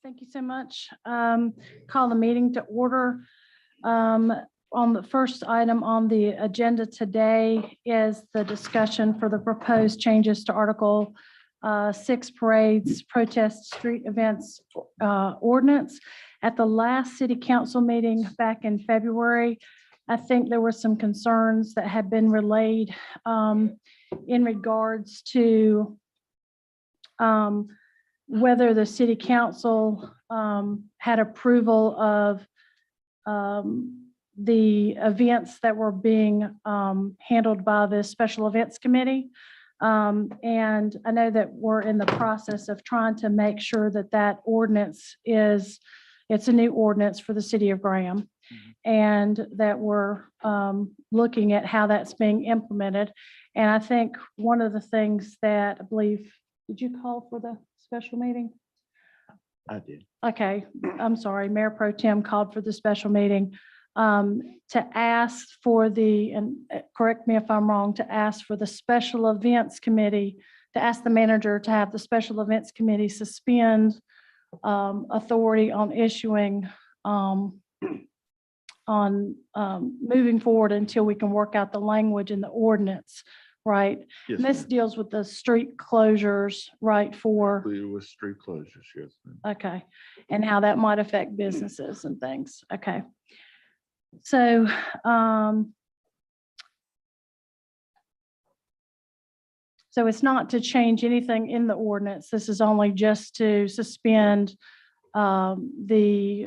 Thank you so much. Call the meeting to order. On the first item on the agenda today is the discussion for the proposed changes to Article 6 parades, protests, street events ordinance. At the last city council meeting back in February, I think there were some concerns that had been relayed in regards to whether the city council had approval of the events that were being handled by the special events committee. And I know that we're in the process of trying to make sure that that ordinance it's a new ordinance for the city of Graham. And that we're looking at how that's being implemented. And I think one of the things that I believe, did you call for the special meeting? I did. Okay, I'm sorry, Mayor Pro Tem called for the special meeting to ask for the, and correct me if I'm wrong, to ask for the special events committee, to ask the manager to have the special events committee suspend authority on issuing moving forward until we can work out the language in the ordinance, right? Yes, And this ma'am. deals with the street closures, right, for, It was street closures, yes, ma'am. okay, and how that might affect businesses and things, okay. So, so it's not to change anything in the ordinance, this is only just to suspend the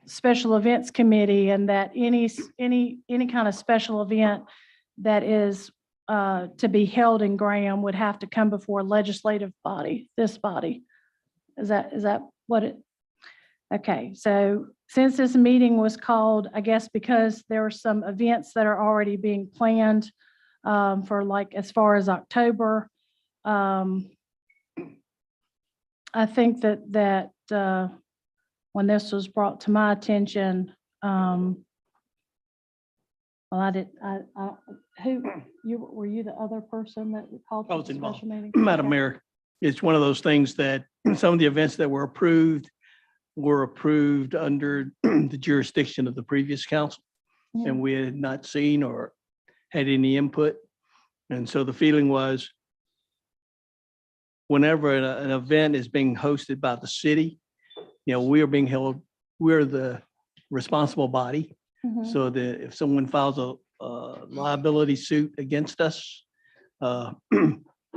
special events committee, and that any kind of special event that is to be held in Graham would have to come before a legislative body, this body. Is that what it? Okay, so since this meeting was called, I guess because there are some events that are already being planned for, like, as far as October, I think that when this was brought to my attention, well, were you the other person that called I for was the involved. special meeting? Madam Okay. Mayor, it's one of those things that some of the events that were approved under the jurisdiction of the previous council, Yeah. and we had not seen or had any input. And so the feeling was whenever an event is being hosted by the city, we are being held, we're the responsible body. Mhm. So that if someone files a liability suit against us,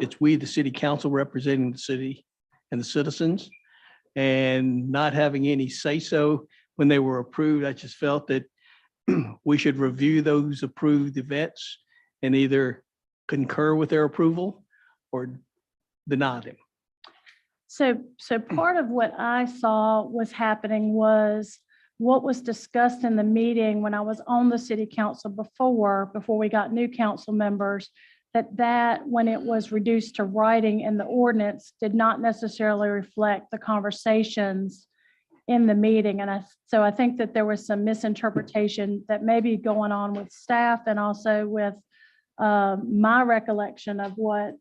it's we, the city council, representing the city and the citizens, and not having any say-so when they were approved. I just felt that we should review those approved events and either concur with their approval or deny them. So part of what I saw was happening was what was discussed in the meeting when I was on the city council before we got new council members, that when it was reduced to writing in the ordinance did not necessarily reflect the conversations in the meeting. And so I think that there was some misinterpretation that may be going on with staff and also with my recollection of what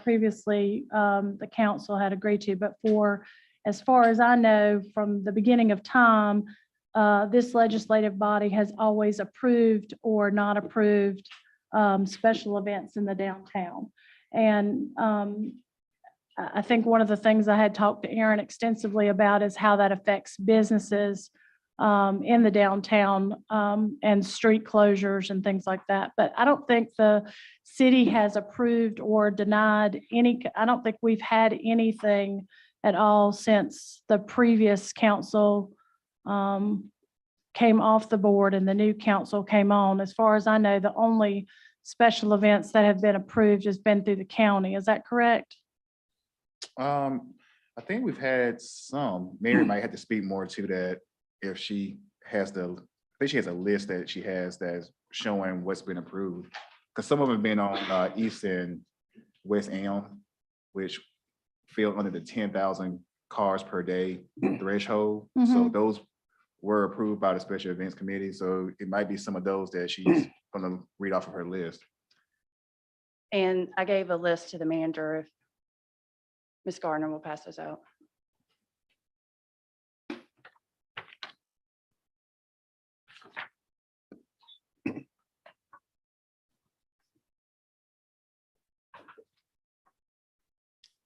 previously the council had agreed to. But as far as I know, from the beginning of time, this legislative body has always approved or not approved special events in the downtown. And I think one of the things I had talked to Aaron extensively about is how that affects businesses in the downtown and street closures and things like that. But I don't think the city has approved or denied I don't think we've had anything at all since the previous council came off the board and the new council came on. As far as I know, the only special events that have been approved has been through the county. Is that correct? I think we've had some. Mary might have to speak more to that if she has I think she has a list that she has that's showing what's been approved. Because some of them have been on East and West Elm, which fell under the 10,000 cars per day threshold. So Mhm. those were approved by the Special Events Committee. So it might be some of those that she's gonna read off of her list. And I gave a list to the manager. Ms. Gardner will pass those out.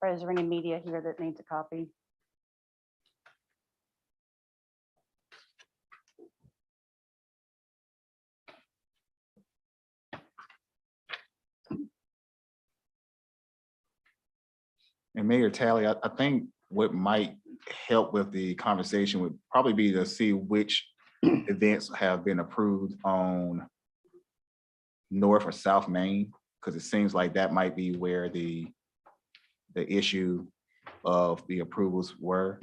Or is there any media here that needs a copy? And Mayor Tally, I think what might help with the conversation would probably be to see which events have been approved on North or South Main, because it seems like that might be where the issue of the approvals were.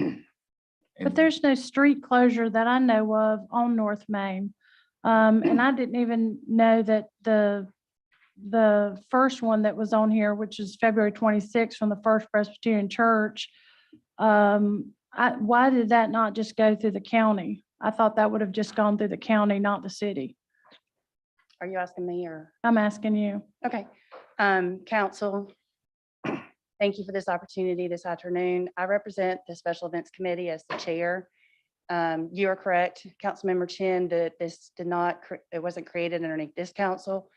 But there's no street closure that I know of on North Main. And I didn't even know that the first one that was on here, which is February 26th from the First Presbyterian Church. Why did that not just go through the county? I thought that would have just gone through the county, not the city. Are you asking me or? I'm asking you. Okay, council, thank you for this opportunity this afternoon. I represent the Special Events Committee as the chair. You are correct, Councilmember Chin, that this did not, it wasn't created underneath this council.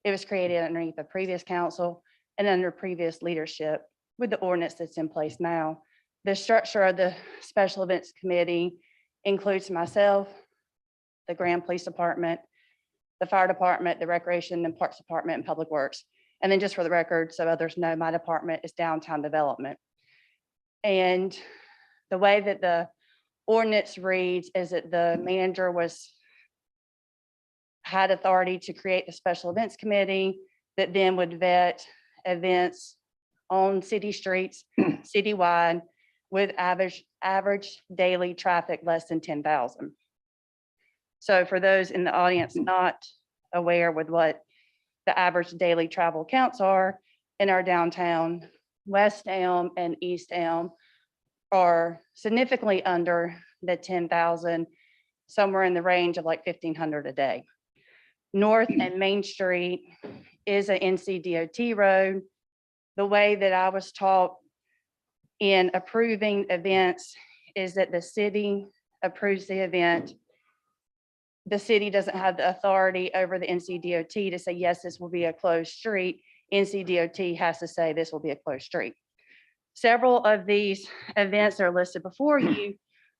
It was created underneath the previous council and under previous leadership with the ordinance that's in place now. The structure of the Special Events Committee includes myself, the Grand Police Department, the Fire Department, the Recreation and Parks Department, and Public Works. And then just for the record, so others know, my department is Downtown Development. And the way that the ordinance reads is that the manager had authority to create the Special Events Committee that then would vet events on city streets, citywide, with average daily traffic less than 10,000. So for those in the audience not aware with what the average daily travel counts are in our downtown, West Elm and East Elm are significantly under the 10,000, somewhere in the range of like 1,500 a day. North and Main Street is an NCDOT road. The way that I was taught in approving events is that the city approves the event. The city doesn't have the authority over the NCDOT to say, yes, this will be a closed street. NCDOT has to say this will be a closed street. Several of these events that are listed before you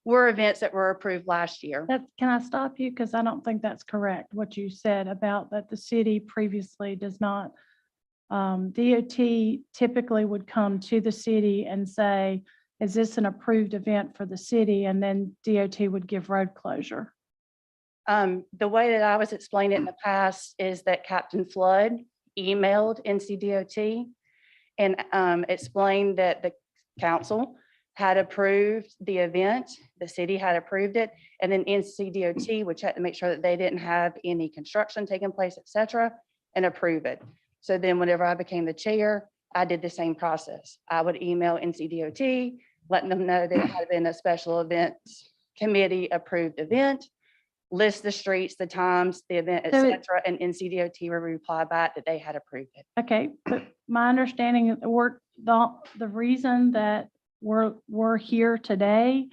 were events that were approved last year. Can I stop you? Because I don't think that's correct, what you said about that the city previously does not. DOT typically would come to the city and say, is this an approved event for the city? And then DOT would give road closure. The way that I was explaining it in the past is that Captain Flood emailed NCDOT and explained that the council had approved the event, the city had approved it, and then NCDOT would check to make sure that they didn't have any construction taking place, et cetera, and approve it. So then whenever I became the chair, I did the same process. I would email NCDOT, letting them know that it had been a special events committee approved event, list the streets, the times, the event, et So cetera, and NCDOT would reply back that they had approved it. Okay, but my understanding, the reason that we're here today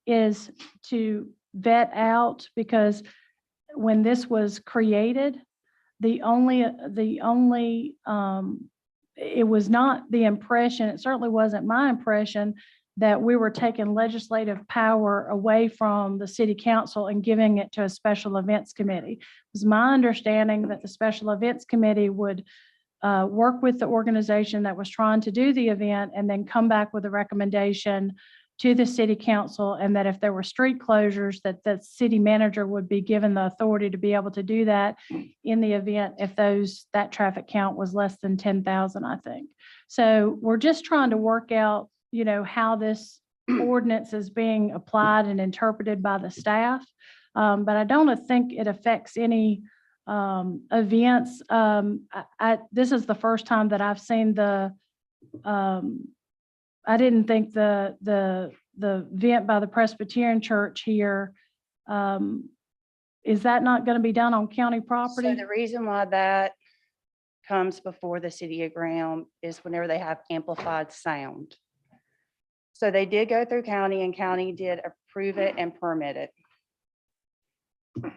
is to vet out, because when this was created, it was not the impression, it certainly wasn't my impression, that we were taking legislative power away from the city council and giving it to a special events committee. It was my understanding that the special events committee would work with the organization that was trying to do the event and then come back with a recommendation to the city council, and that if there were street closures, that the city manager would be given the authority to be able to do that in the event if that traffic count was less than 10,000, I think. So we're just trying to work out, how this ordinance is being applied and interpreted by the staff. But I don't think it affects any events. This is the first time that I've seen I didn't think the event by the Presbyterian Church here, is that not going to be done on county property? So the reason why that comes before the city of Graham is whenever they have amplified sound. So they did go through county and county did approve it and permit it.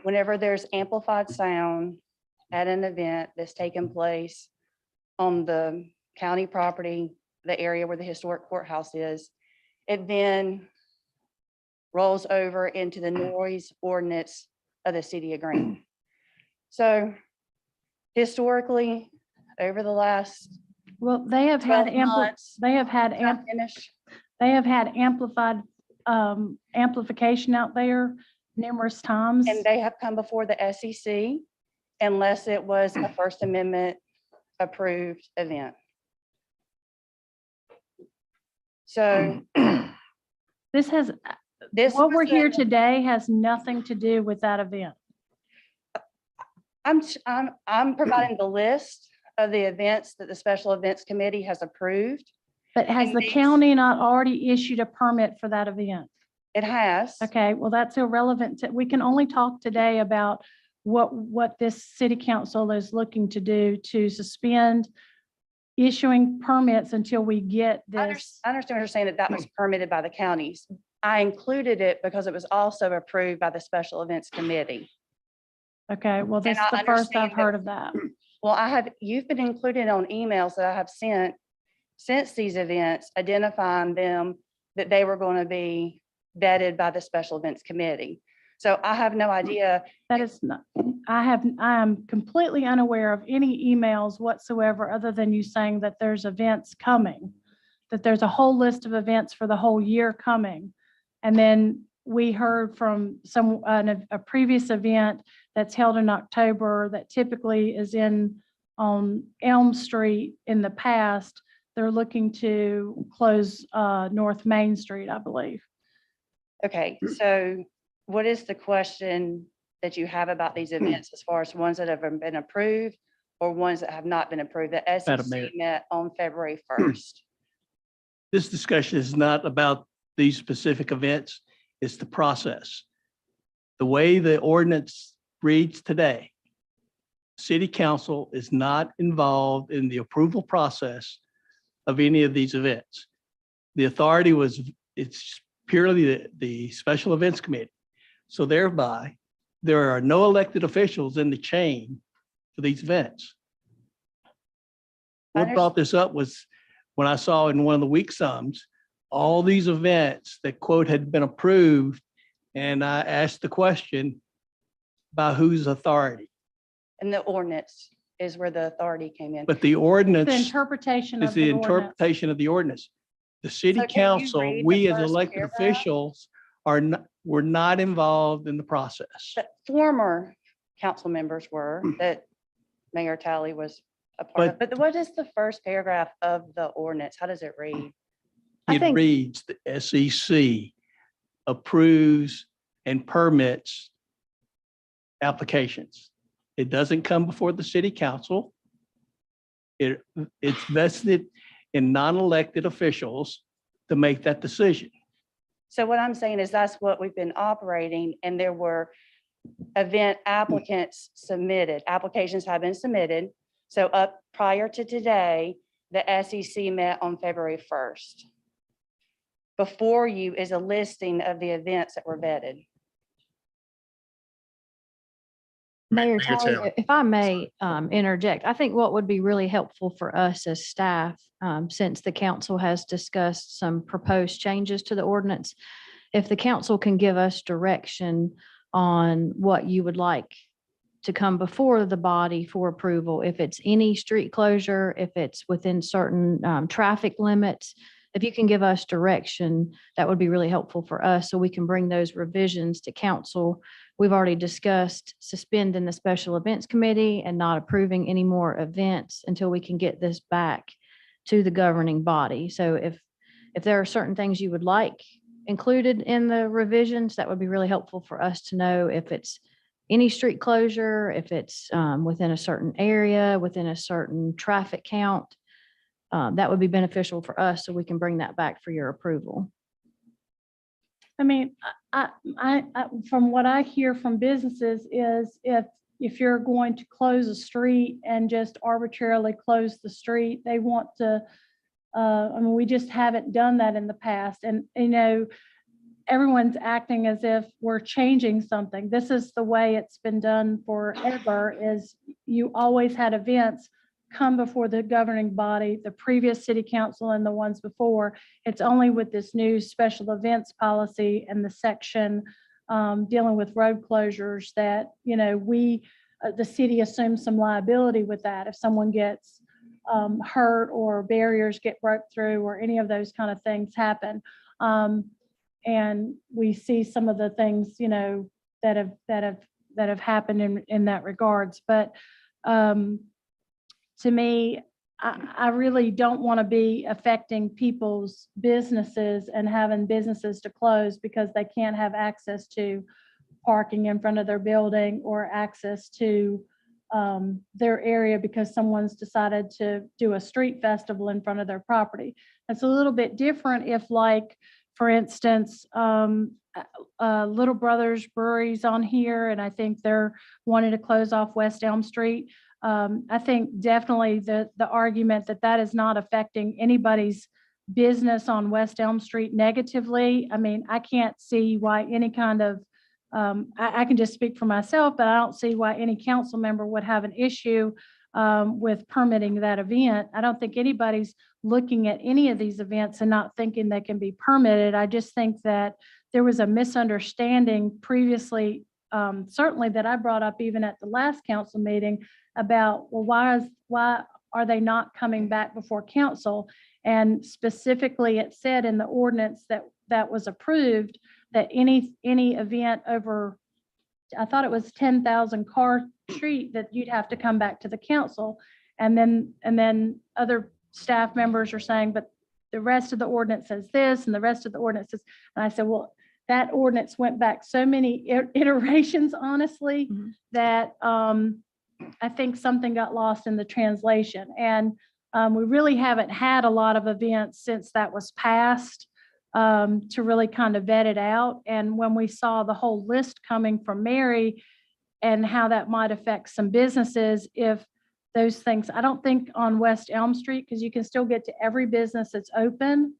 Whenever there's amplified sound at an event that's taken place on the county property, the area where the historic courthouse is, it then rolls over into the noise ordinance of the city of Green. So historically, over the last Well, they have had 12 months. they have had Can I finish? they have had amplified amplification out there numerous times. And they have come before the SEC unless it was a First Amendment approved event. So This has, this. what was we're here the- today has nothing to do with that event. I'm providing the list of the events that the Special Events Committee has approved. But has And the these- county not already issued a permit for that event? It has. Okay, well, that's irrelevant. We can only talk today about what this city council is looking to do to suspend issuing permits until we get this. I understand what you're saying, that that was permitted by the counties. I included it because it was also approved by the Special Events Committee. Okay, well, this is I the first I've understand that- heard of that. Well, you've been included on emails that I have sent since these events, identifying them that they were going to be vetted by the Special Events Committee. So I have no idea. That is not, I am completely unaware of any emails whatsoever, other than you saying that there's events coming, that there's a whole list of events for the whole year coming. And then we heard from a previous event that's held in October that typically is on Elm Street in the past. They're looking to close North Main Street, I believe. Okay, so what is the question that you have about these events as far as ones that have been approved or ones that have not been approved? The Madam Mayor. SEC met on February 1st. This discussion is not about these specific events, it's the process. The way the ordinance reads today, city council is not involved in the approval process of any of these events. The authority it's purely the Special Events Committee. So thereby, there are no elected officials in the chain for these events. What brought this up was when I saw in one of the week sums, all these events that quote had been approved. And I asked the question, by whose authority? And the ordinance is where the authority came in. But the The ordinance interpretation is of the the ordinance. interpretation of the ordinance. The city So can you council, read the we as first elected paragraph? officials were not involved in the process. But former council members were, that Mayor Talley was a part of. But what is the first paragraph of the ordinance? How does it read? I It think- reads, the SEC approves and permits applications. It doesn't come before the city council. It's vested in non-elected officials to make that decision. So what I'm saying is that's what we've been operating, and there were event applicants submitted, applications have been submitted. So up prior to today, the SEC met on February 1st. Before you is a listing of the events that were vetted. Mayor Mayor Talley, Taylor. if I may interject, I think what would be really helpful for us as staff, since the council has discussed some proposed changes to the ordinance, if the council can give us direction on what you would like to come before the body for approval, if it's any street closure, if it's within certain traffic limits, if you can give us direction, that would be really helpful for us so we can bring those revisions to council. We've already discussed suspending the Special Events Committee and not approving any more events until we can get this back to the governing body. So if there are certain things you would like included in the revisions, that would be really helpful for us to know if it's any street closure, if it's within a certain area, within a certain traffic count. That would be beneficial for us so we can bring that back for your approval. I mean, from what I hear from businesses is if you're going to close a street and just arbitrarily close the street, they want to I mean, we just haven't done that in the past. And, you know, everyone's acting as if we're changing something. This is the way it's been done forever, is you always had events come before the governing body, the previous city council and the ones before. It's only with this new special events policy and the section dealing with road closures that, you know, the city assumes some liability with that. If someone gets hurt or barriers get broke through or any of those kind of things happen. And we see some of the things, you know, that have happened in that regards. But to me, I really don't want to be affecting people's businesses and having businesses to close because they can't have access to parking in front of their building or access to their area because someone's decided to do a street festival in front of their property. It's a little bit different if, like, for instance, Little Brothers Brewery's on here, and I think they're wanting to close off West Elm Street. I think definitely the argument that is not affecting anybody's business on West Elm Street negatively. I mean, I can't see why any kind of, I can just speak for myself, but I don't see why any council member would have an issue with permitting that event. I don't think anybody's looking at any of these events and not thinking they can be permitted. I just think that there was a misunderstanding previously, certainly that I brought up even at the last council meeting about, well, why are they not coming back before council? And specifically, it said in the ordinance that was approved that any event over, I thought it was 10,000 car street, that you'd have to come back to the council. And then other staff members are saying, but the rest of the ordinance says this and the rest of the ordinance says, and I said, well, that ordinance went back so many iterations, honestly, that I think something got lost in the translation. And we really haven't had a lot of events since that was passed to really kind of vet it out. And when we saw the whole list coming from Mary and how that might affect some businesses, if those things, I don't think on West Elm Street, because you can still get to every business that's open,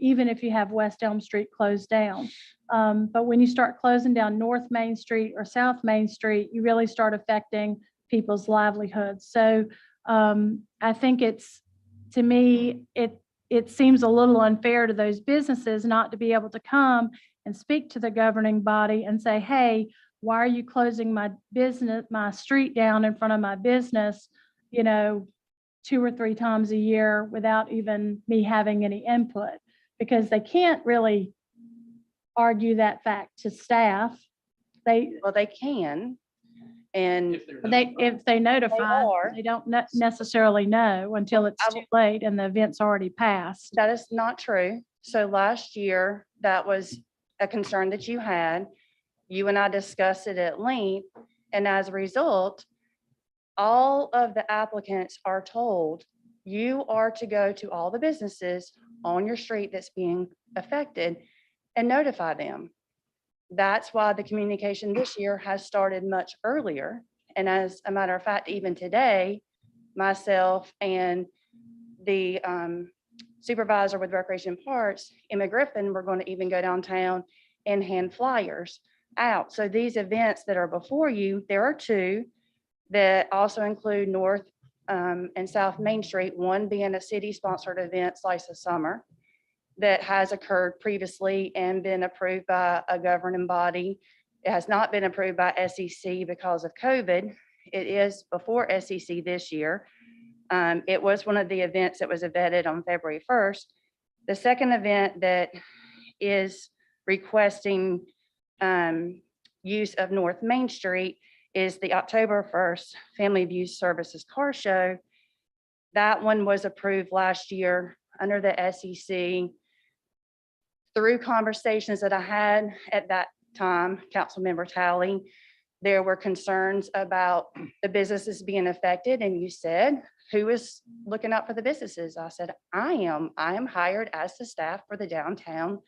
even if you have West Elm Street closed down. But when you start closing down North Main Street or South Main Street, you really start affecting people's livelihoods. So I think to me, it seems a little unfair to those businesses not to be able to come and speak to the governing body and say, hey, why are you closing my business, my street down in front of my business, you know, 2 or 3 times a year without even me having any input? Because they can't really argue that fact to staff. Well, they can. And If they notify, are. they don't necessarily know until it's I too late and the event's already passed. that is not true. So last year, that was a concern that you had. You and I discussed it at length. And as a result, all of the applicants are told, you are to go to all the businesses on your street that's being affected and notify them. That's why the communication this year has started much earlier. And as a matter of fact, even today, myself and the supervisor with Recreation Parks, Emma Griffin, we're going to even go downtown and hand flyers out. So these events that are before you, there are 2 that also include North and South Main Street, one being a city-sponsored event, Slice of Summer, that has occurred previously and been approved by a governing body. It has not been approved by SEC because of COVID. It is before SEC this year. It was one of the events that was vetted on February 1st. The second event that is requesting use of North Main Street is the October 1st Family View Services Car Show. That one was approved last year under the SEC. Through conversations that I had at that time, Councilmember Talley, there were concerns about the businesses being affected. And you said, who is looking out for the businesses? I said, I am hired as the staff for the downtown.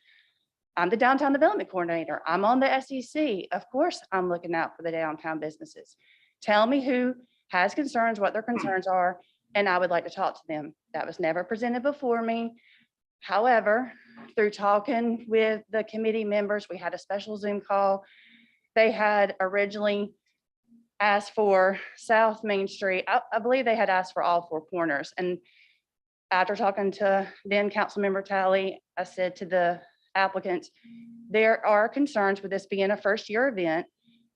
I'm the downtown development coordinator. I'm on the SEC. Of course, I'm looking out for the downtown businesses. Tell me who has concerns, what their concerns are, and I would like to talk to them. That was never presented before me. However, through talking with the committee members, we had a special Zoom call. They had originally asked for South Main Street. I believe they had asked for all four corners. And after talking to then Councilmember Talley, I said to the applicants, there are concerns with this being a first year event,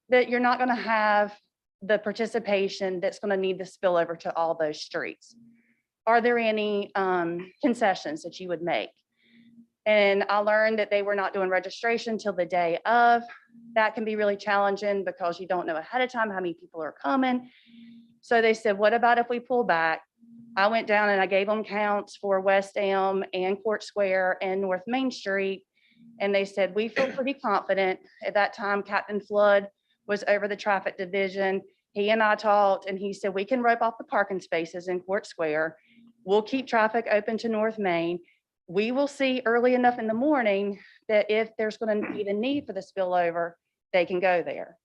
that you're not going to have the participation that's going to need to spill over to all those streets. Are there any concessions that you would make? And I learned that they were not doing registration till the day of. That can be really challenging because you don't know ahead of time how many people are coming. So they said, what about if we pull back? I went down and I gave them counts for West Elm and Court Square and North Main Street. And they said, we feel pretty confident. At that time, Captain Flood was over the traffic division. He and I talked and he said, we can rope off the parking spaces in Court Square. We'll keep traffic open to North Main. We will see early enough in the morning that if there's going to be the need for the spillover, they can go there.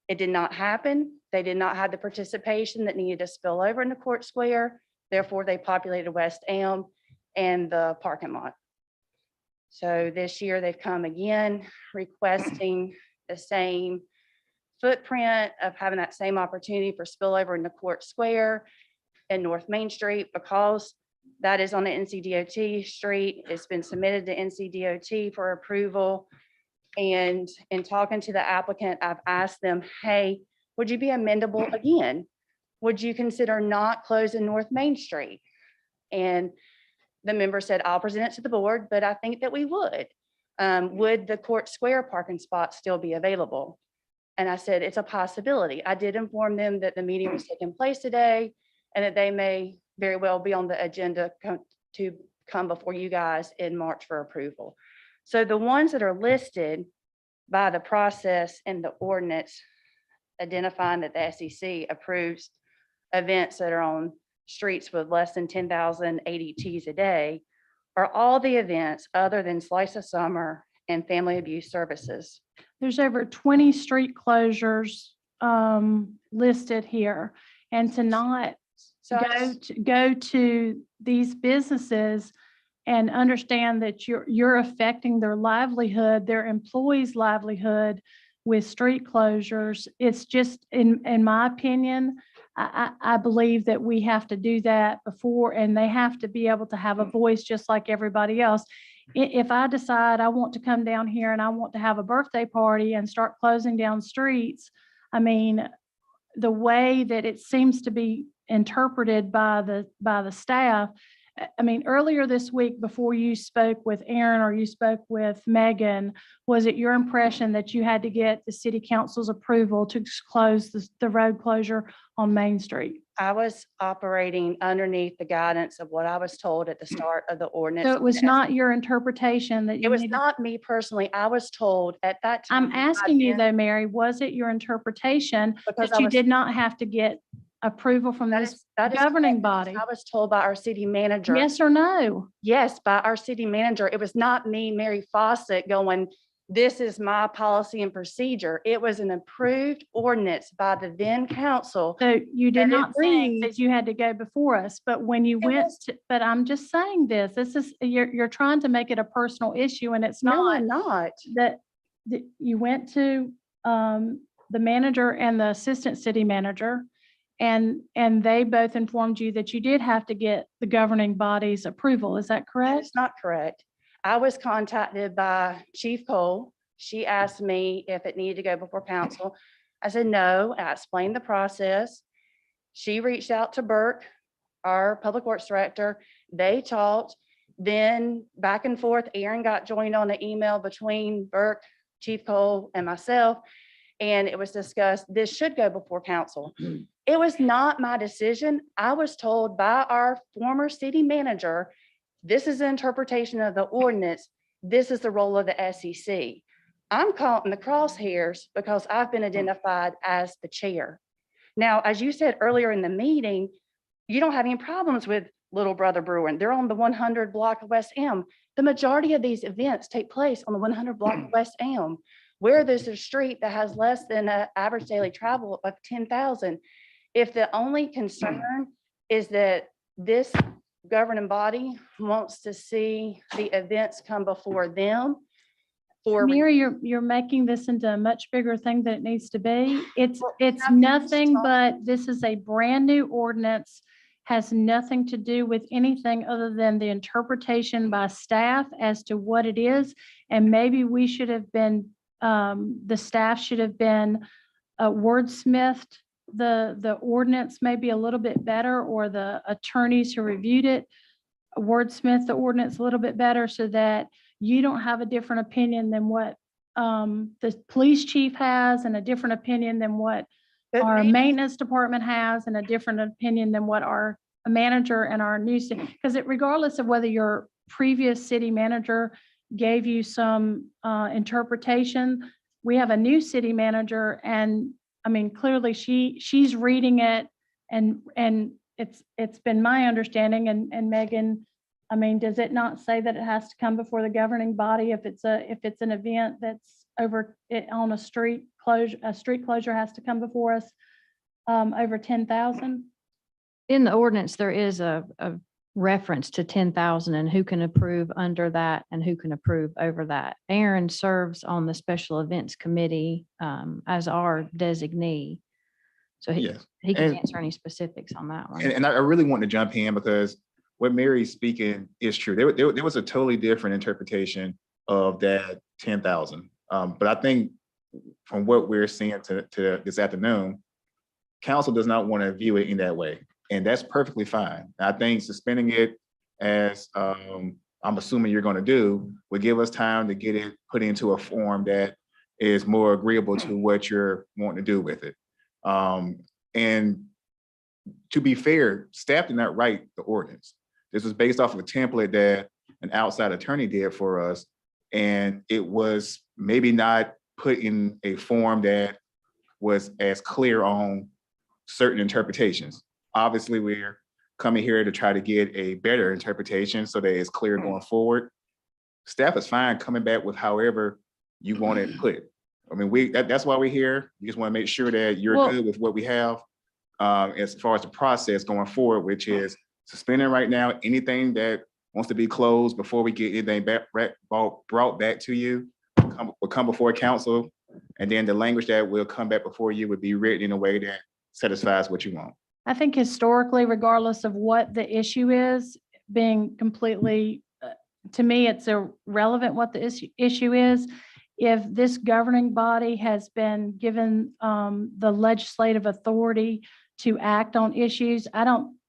It did not happen. They did not have the participation that needed to spill over into Court Square. Therefore, they populated West Elm and the parking lot. So this year they've come again requesting the same footprint of having that same opportunity for spillover into Court Square and North Main Street, because that is on the NCDOT street. It's been submitted to NCDOT for approval. And in talking to the applicant, I've asked them, hey, would you be amendable again? Would you consider not closing North Main Street? And the member said, I'll present it to the board, but I think that we would. Would the Court Square parking spot still be available? And I said, it's a possibility. I did inform them that the meeting was taking place today and that they may very well be on the agenda to come before you guys in March for approval. So the ones that are listed by the process in the ordinance identifying that the SEC approves events that are on streets with less than 10,000 ADTs a day are all the events other than Slice of Summer and Family Abuse Services. There's over 20 street closures listed here. And to not So go to these businesses and understand that you're affecting their livelihood, their employees' livelihood with street closures. It's just, in my opinion, I believe that we have to do that before, and they have to be able to have a voice just like everybody else. If I decide I want to come down here and I want to have a birthday party and start closing down streets, I mean, the way that it seems to be interpreted by the staff. I mean, earlier this week, before you spoke with Aaron or you spoke with Megan, was it your impression that you had to get the city council's approval to close the road closure on Main Street? I was operating underneath the guidance of what I was told at the start of the ordinance. So it was not your interpretation that you It was needed- not me personally. I was told at that time. I'm asking you I'd though, Mary, was it your interpretation been- because that I you was- did not have to get approval from that this is- that is governing correct, because body? I was told by our city manager. Yes or no? Yes, by our city manager. It was not me, Mary Fawcett, going, this is my policy and procedure. It was an approved ordinance by the then council. So you did And it not think that reads- you had to go before us, but when you went was- to, but I'm just saying this is, you're trying to make it a personal issue and it's No, not. I'm not. That you went to the manager and the assistant city manager, and they both informed you that you did have to get the governing body's approval. Is that That correct? is not correct. I was contacted by Chief Cole. She asked me if it needed to go before council. I said no. I explained the process. She reached out to Burke, our public works director. They talked. Then back and forth, Aaron got joined on the email between Burke, Chief Cole, and myself. And it was discussed, this should go before council. It was not my decision. I was told by our former city manager, this is the interpretation of the ordinance. This is the role of the SEC. I'm caught in the crosshairs because I've been identified as the chair. Now, as you said earlier in the meeting, you don't have any problems with Little Brother Brewing. They're on the 100 block of West Elm. The majority of these events take place on the 100 block of West Elm, where there's a street that has less than an average daily travel of 10,000. If the only concern is that this governing body wants to see the events come before them for. Mary, you're making this into a much bigger thing than it needs to be. It's Well, can I finish nothing talking? but, this is a brand new ordinance, has nothing to do with anything other than the interpretation by staff as to what it is. And maybe we should have been, the staff should have been wordsmithed the ordinance maybe a little bit better, or the attorneys who reviewed it wordsmith the ordinance a little bit better, so that you don't have a different opinion than what the police chief has, and a different opinion than what But our maybe- maintenance department has, and a different opinion than what our manager and our new city, because regardless of whether your previous city manager gave you some interpretation, we have a new city manager, and I mean, clearly she's reading it, and it's been my understanding, and Megan, I mean, does it not say that it has to come before the governing body if it's an event that's over it on a street closure has to come before us over 10,000? In the ordinance, there is a reference to 10,000 and who can approve under that and who can approve over that. Aaron serves on the special events committee as our designee. So Yes. he can And- answer any specifics on that one. And I really want to jump in because what Mary's speaking is true. There was a totally different interpretation of that 10,000. But I think from what we're seeing to this afternoon, council does not want to view it in that way. And that's perfectly fine. I think suspending it, as I'm assuming you're going to do, would give us time to get it put into a form that is more agreeable to what you're wanting to do with it. And to be fair, staff did not write the ordinance. This was based off of a template that an outside attorney did for us. And it was maybe not put in a form that was as clear on certain interpretations. Obviously, we're coming here to try to get a better interpretation so that it's clear going forward. Staff is fine coming back with however you want it put. I mean, that's why we're here. We just want to make sure that you're Well- good with what we have as far as the process going forward, which is suspending right now. Anything that wants to be closed before we get anything brought back to you will come before council. And then the language that will come back before you would be written in a way that satisfies what you want. I think historically, regardless of what the issue is, being completely, to me, it's irrelevant what the issue is. If this governing body has been given the legislative authority to act on issues,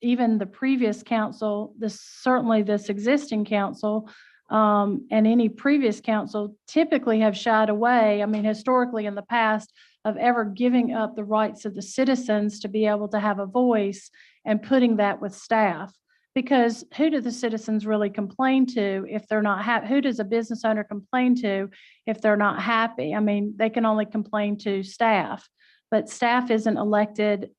even the previous council, certainly this existing council, and any previous council typically have shied away, I mean, historically in the past, of ever giving up the rights of the citizens to be able to have a voice and putting that with staff. Because who do the citizens really complain to if they're not happy? Who does a business owner complain to if they're not happy? I mean, they can only complain to staff, but staff isn't elected,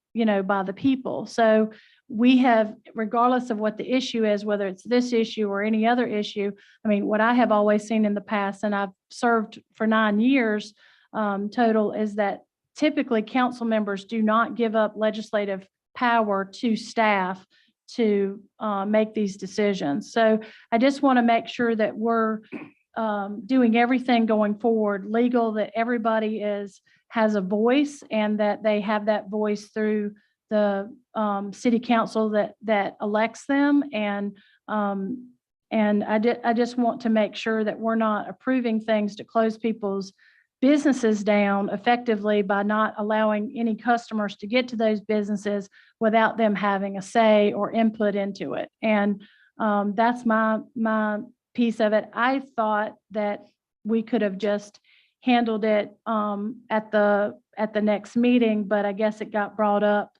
by the people. So we have, regardless of what the issue is, whether it's this issue or any other issue, I mean, what I have always seen in the past, and I've served for 9 years total, is that typically council members do not give up legislative power to staff to make these decisions. So I just want to make sure that we're doing everything going forward legal, that everybody has a voice, and that they have that voice through the city council that elects them. And I just want to make sure that we're not approving things to close people's businesses down effectively by not allowing any customers to get to those businesses without them having a say or input into it. And that's my piece of it. I thought that we could have just handled it at the next meeting, but I guess it got brought up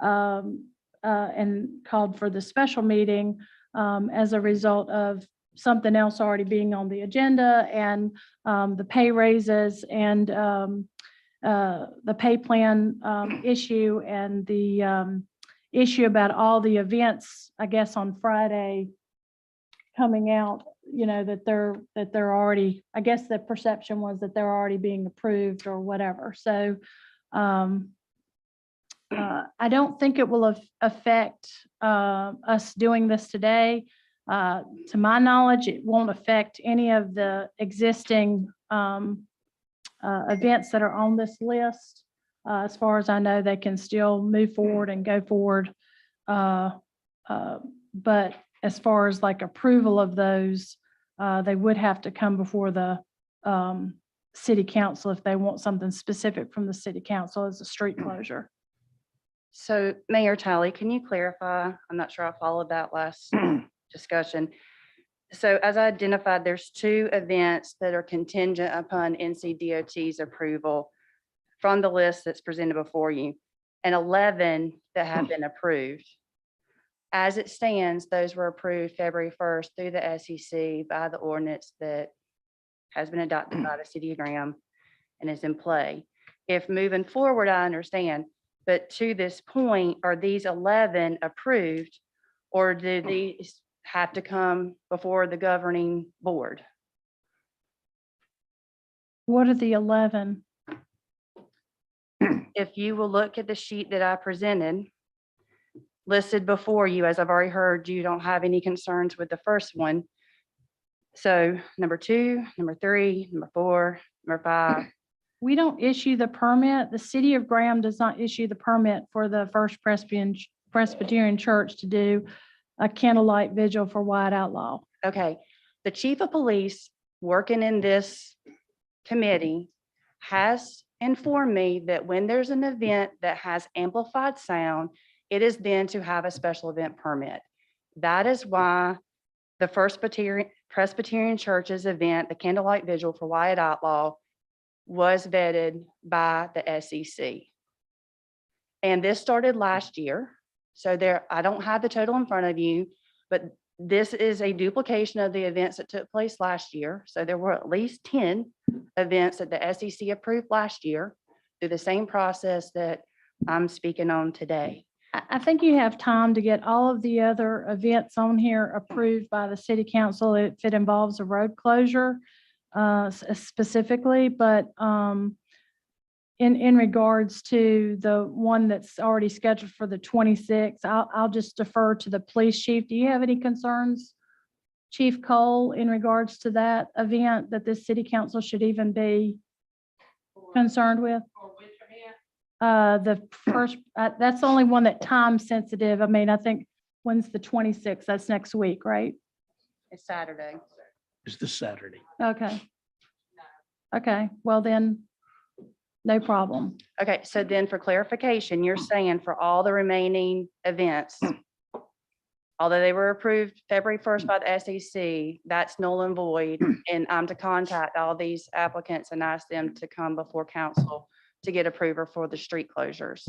and called for the special meeting as a result of something else already being on the agenda, and the pay raises, and the pay plan issue, and the issue about all the events, I guess, on Friday coming out, that they're already, I guess the perception was that they're already being approved or whatever. So I don't think it will affect us doing this today. To my knowledge, it won't affect any of the existing events that are on this list. As far as I know, they can still move forward and go forward. But as far as like approval of those, they would have to come before the city council if they want something specific from the city council as a street closure. So Mayor Talley, can you clarify? I'm not sure I followed that last discussion. So as I identified, there's 2 events that are contingent upon NCDOT's approval from the list that's presented before you, and 11 that have been approved. As it stands, those were approved February 1st through the SEC by the ordinance that has been adopted by the city of Graham and is in play. If moving forward, I understand, but to this point, are these 11 approved, or do these have to come before the governing board? What are the 11? If you will look at the sheet that I presented, listed before you, as I've already heard, you don't have any concerns with the first one. So number 2, number 3, number 4, number 5. We don't issue the permit. The city of Graham does not issue the permit for the First Presbyterian Church to do a candlelight vigil for White Outlaw. Okay, the chief of police working in this committee has informed me that when there's an event that has amplified sound, it is then to have a special event permit. That is why the First Presbyterian Church's event, the candlelight vigil for Wyatt Outlaw, was vetted by the SEC. And this started last year. So I don't have the total in front of you, but this is a duplication of the events that took place last year. So there were at least 10 events that the SEC approved last year through the same process that I'm speaking on today. I think you have time to get all of the other events on here approved by the city council if it involves a road closure specifically, but in regards to the one that's already scheduled for the 26th, I'll just defer to the police chief. Do you have any concerns, Chief Cole, in regards to that event that this city council should even be concerned with? The first, that's the only one that time sensitive. I mean, I think when's the 26th? That's next week, right? It's Saturday. It's this Saturday. Okay. Okay, well then, no problem. Okay, so then for clarification, you're saying for all the remaining events, although they were approved February 1st by the SEC, that's null and void, and I'm to contact all these applicants and ask them to come before council to get approval for the street closures.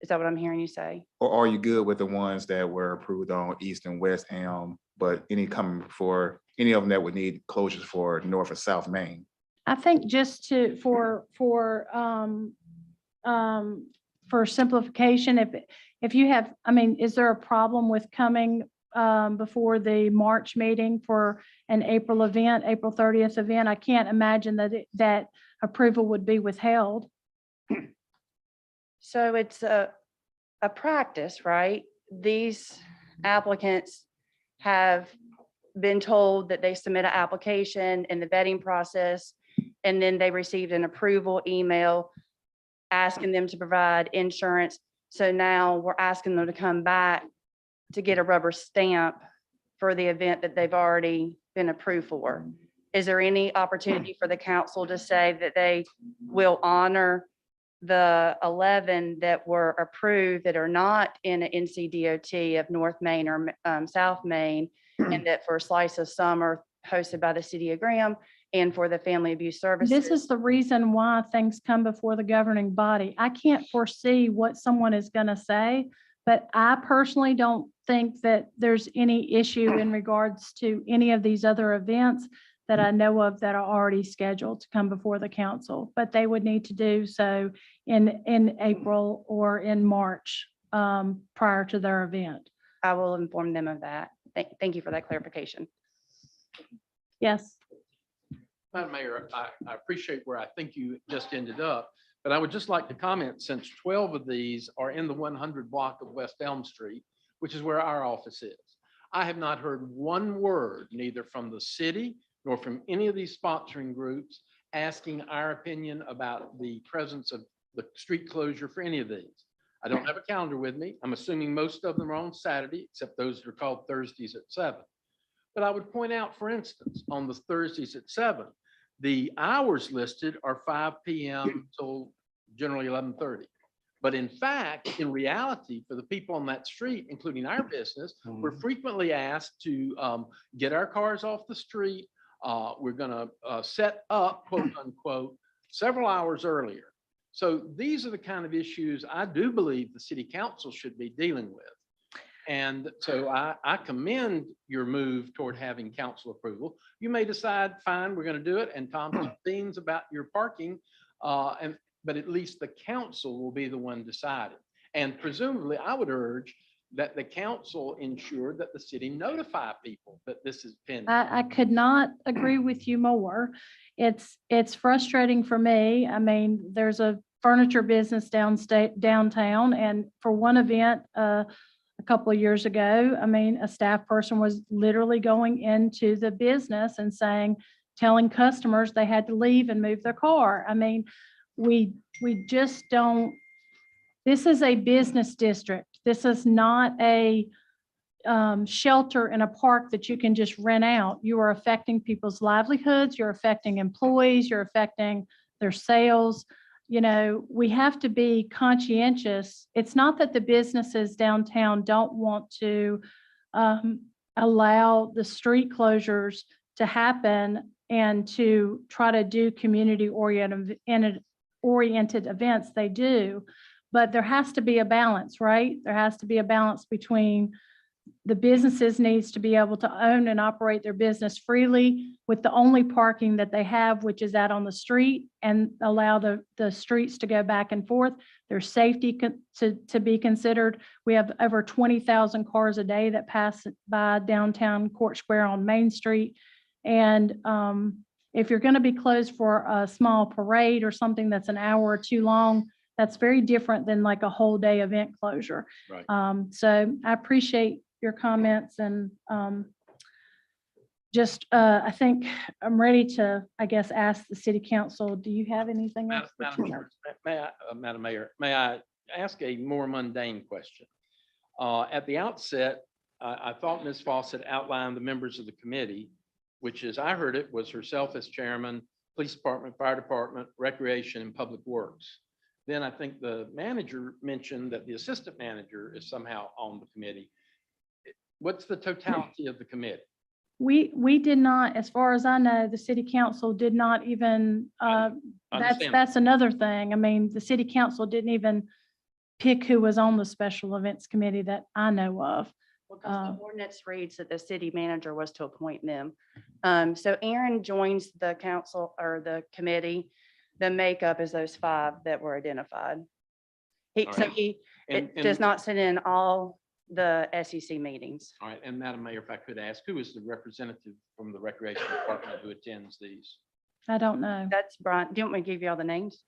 Is that what I'm hearing you say? Or are you good with the ones that were approved on East and West Elm, but any coming before, any of them that would need closures for North or South Main? I think just for simplification, if you have, I mean, is there a problem with coming before the March meeting for an April event, April 30th event? I can't imagine that approval would be withheld. So it's a practice, right? These applicants have been told that they submit an application in the vetting process, and then they received an approval email asking them to provide insurance. So now we're asking them to come back to get a rubber stamp for the event that they've already been approved for. Is there any opportunity for the council to say that they will honor the 11 that were approved that are not in an NCDOT of North Main or South Main, and that for Slice of Summer hosted by the city of Graham and for the Family Abuse Services? This is the reason why things come before the governing body. I can't foresee what someone is going to say, but I personally don't think that there's any issue in regards to any of these other events that I know of that are already scheduled to come before the council, but they would need to do so in April or in March prior to their event. I will inform them of that. Thank you for that clarification. Yes. Madam Mayor, I appreciate where I think you just ended up, But I would just like to comment, since 12 of these are in the 100 block of West Elm Street, which is where our office is, I have not heard one word, neither from the city nor from any of these sponsoring groups, asking our opinion about the presence of the street closure for any of these. I don't have a calendar with me. I'm assuming most of them are on Saturday, except those that are called Thursdays at 7. But I would point out, for instance, on the Thursdays at 7, the hours listed are 5 PM till generally 11:30. But in fact, in reality, for the people on that street, including our business, we're frequently asked to get our cars off the street. We're going to set up, quote unquote, several hours earlier. So these are the kind of issues I do believe the city council should be dealing with. And so I commend your move toward having council approval. You may decide, fine, we're going to do it, and Tom's themes about your parking, but at least the council will be the one deciding. And presumably, I would urge that the council ensure that the city notify people that this is pending. I could not agree with you more. It's frustrating for me. I mean, there's a furniture business downtown, and for one event, a couple of years ago, I mean, a staff person was literally going into the business and telling customers they had to leave and move their car. I mean, we just don't, this is a business district. This is not a shelter in a park that you can just rent out. You are affecting people's livelihoods, you're affecting employees, you're affecting their sales. You know, we have to be conscientious. It's not that the businesses downtown don't want to allow the street closures to happen and to try to do community oriented events. They do, but there has to be a balance, right? There has to be a balance between the businesses needs to be able to own and operate their business freely with the only parking that they have, which is out on the street, and allow the streets to go back and forth. There's safety to be considered. We have over 20,000 cars a day that pass by downtown Court Square on Main Street. And if you're going to be closed for a small parade or something that's an hour or two long, that's very different than like a whole day event closure. Right. So I appreciate your comments, and I think I'm ready to, I guess, ask the city council, do you have anything else? Madam Mayor, may I ask a more mundane question? At the outset, I thought Ms. Fawcett outlined the members of the committee, which, as I heard it, was herself as chairman, police department, fire department, recreation, and public works. Then I think the manager mentioned that the assistant manager is somehow on the committee. What's the totality of the committee? We did not, as far as I know, the city council did not even, Understand. that's another thing. I mean, the city council didn't even pick who was on the special events committee that I know of. Because the ordinance reads that the city manager was to appoint them. So Aaron joins the council or the committee. The makeup is those 5 that were identified. All right. It And- does not sit in all the SEC meetings. All right, and Madam Mayor, if I could ask, who is the representative from the Recreation Department who attends these? I don't know. That's Brian. Do you want me to give you all the names?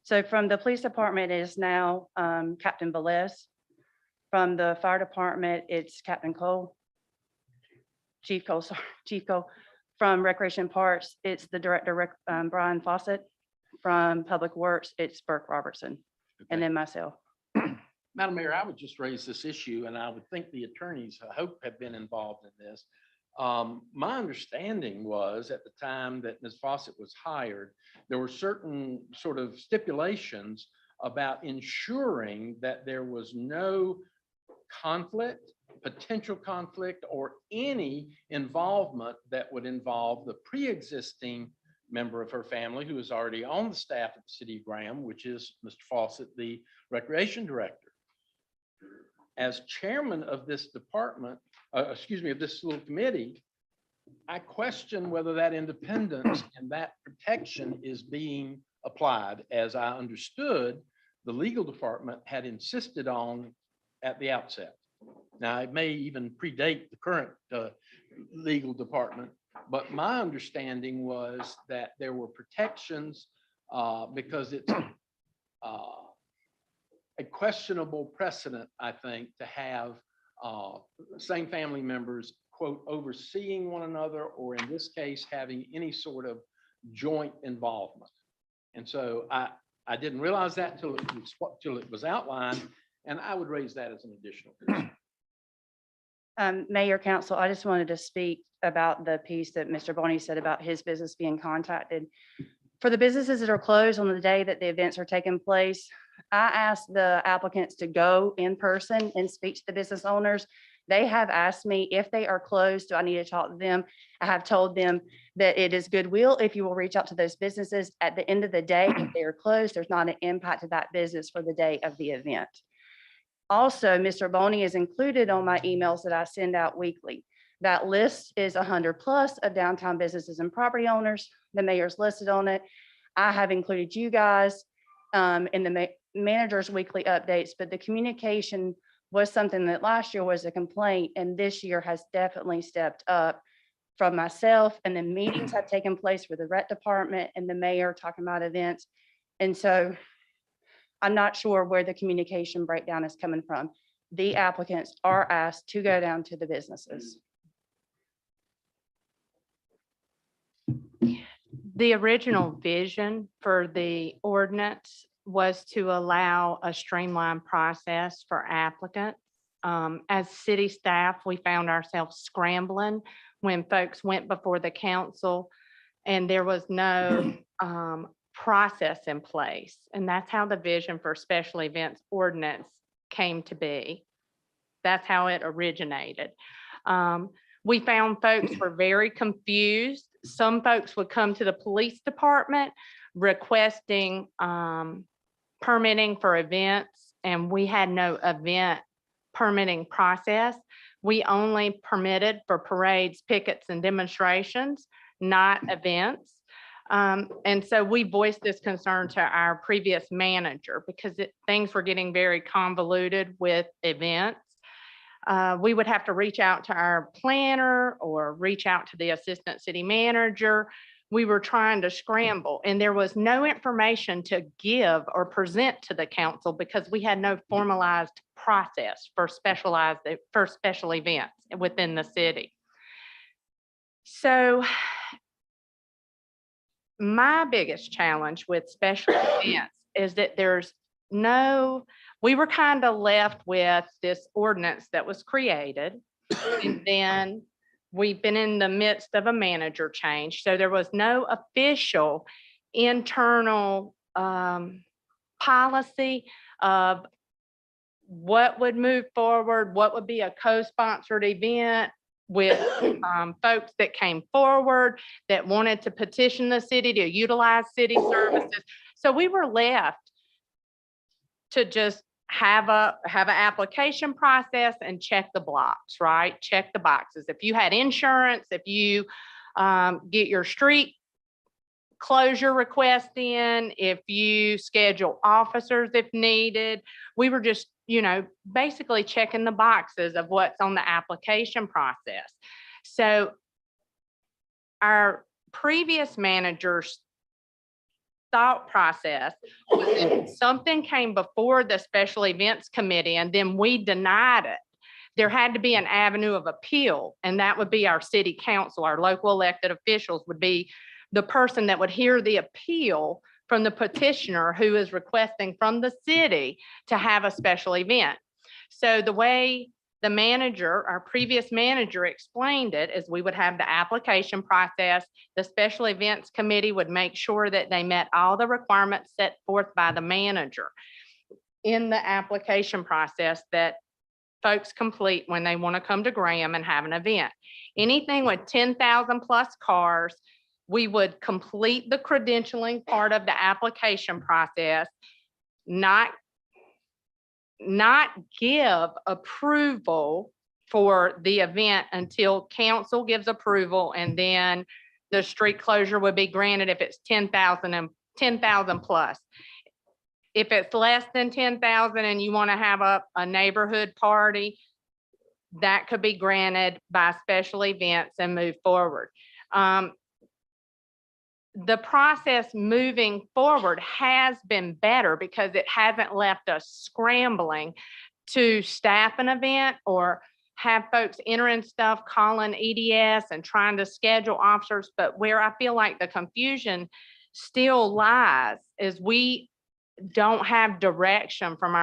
So from the police department, it is now Captain Velez. From the fire department, it's Captain Cole. Chief Cole, sorry, Chief Cole. From Recreation Parks, it's the director, Brian Fawcett. From Public Works, it's Burke Robertson, and Okay. then myself. Madam Mayor, I would just raise this issue, and I would think the attorneys, I hope, have been involved in this. My understanding was at the time that Ms. Fawcett was hired, there were certain sort of stipulations about ensuring that there was no conflict, potential conflict, or any involvement that would involve the pre-existing member of her family who is already on the staff at the City of Graham, which is Mr. Fawcett, the recreation director. As chairman of this department, of this little committee, I question whether that independence and that protection is being applied, as I understood the legal department had insisted on at the outset. Now, it may even predate the current legal department, but my understanding was that there were protections because it's a questionable precedent, I think, to have same family members, quote, overseeing one another, or in this case, having any sort of joint involvement. And so I didn't realize that till it was outlined, and I would raise that as an additional concern. Mayor, council, I just wanted to speak about the piece that Mr. Boney said about his business being contacted. For the businesses that are closed on the day that the events are taking place, I asked the applicants to go in person and speak to the business owners. They have asked me if they are closed, do I need to talk to them? I have told them that it is goodwill if you will reach out to those businesses. At the end of the day, if they are closed, there's not an impact to that business for the day of the event. Also, Mr. Boney is included on my emails that I send out weekly. That list is 100+ of downtown businesses and property owners. The mayor's listed on it. I have included you guys in the manager's weekly updates, but the communication was something that last year was a complaint, and this year has definitely stepped up from myself, and the meetings have taken place for the rec department and the mayor talking about events. And so I'm not sure where the communication breakdown is coming from. The applicants are asked to go down to the businesses. The original vision for the ordinance was to allow a streamlined process for applicants. As city staff, we found ourselves scrambling when folks went before the council and there was no process in place. And that's how the vision for special events ordinance came to be. That's how it originated. We found folks were very confused. Some folks would come to the police department requesting permitting for events, and we had no event permitting process. We only permitted for parades, pickets, and demonstrations, not events. And so we voiced this concern to our previous manager because things were getting very convoluted with events. We would have to reach out to our planner or reach out to the assistant city manager. We were trying to scramble, and there was no information to give or present to the council because we had no formalized process for special events within the city. So my biggest challenge with special events is that we were kind of left with this ordinance that was created, and then we've been in the midst of a manager change. So there was no official internal policy of what would move forward, what would be a co-sponsored event with folks that came forward that wanted to petition the city to utilize city services. So we were left to just have an application process and check the blocks, right? Check the boxes. If you had insurance, if you get your street closure request in, if you schedule officers if needed, we were just, basically checking the boxes of what's on the application process. So our previous managers thought process was if something came before the special events committee and then we denied it, there had to be an avenue of appeal, and that would be our city council. Our local elected officials would be the person that would hear the appeal from the petitioner who is requesting from the city to have a special event. So the way the manager, our previous manager, explained it is we would have the application process. The special events committee would make sure that they met all the requirements set forth by the manager in the application process that folks complete when they want to come to Graham and have an event. Anything with 10,000 plus cars, we would complete the credentialing part of the application process, not give approval for the event until council gives approval, and then the street closure would be granted if it's 10,000 plus. If it's less than 10,000 and you want to have a neighborhood party, that could be granted by special events and move forward. the process moving forward has been better because it hasn't left us scrambling to staff an event or have folks entering stuff, calling EDS and trying to schedule officers. But where I feel like the confusion still lies is we don't have direction from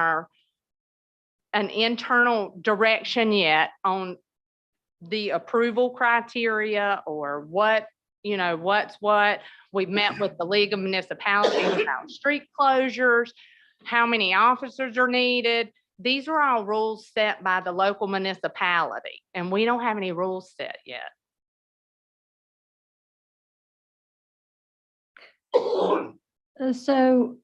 an internal direction yet on the approval criteria or what, what's what. We've met with the League of Municipalities about street closures, how many officers are needed. These are all rules set by the local municipality, and we don't have any rules set yet. So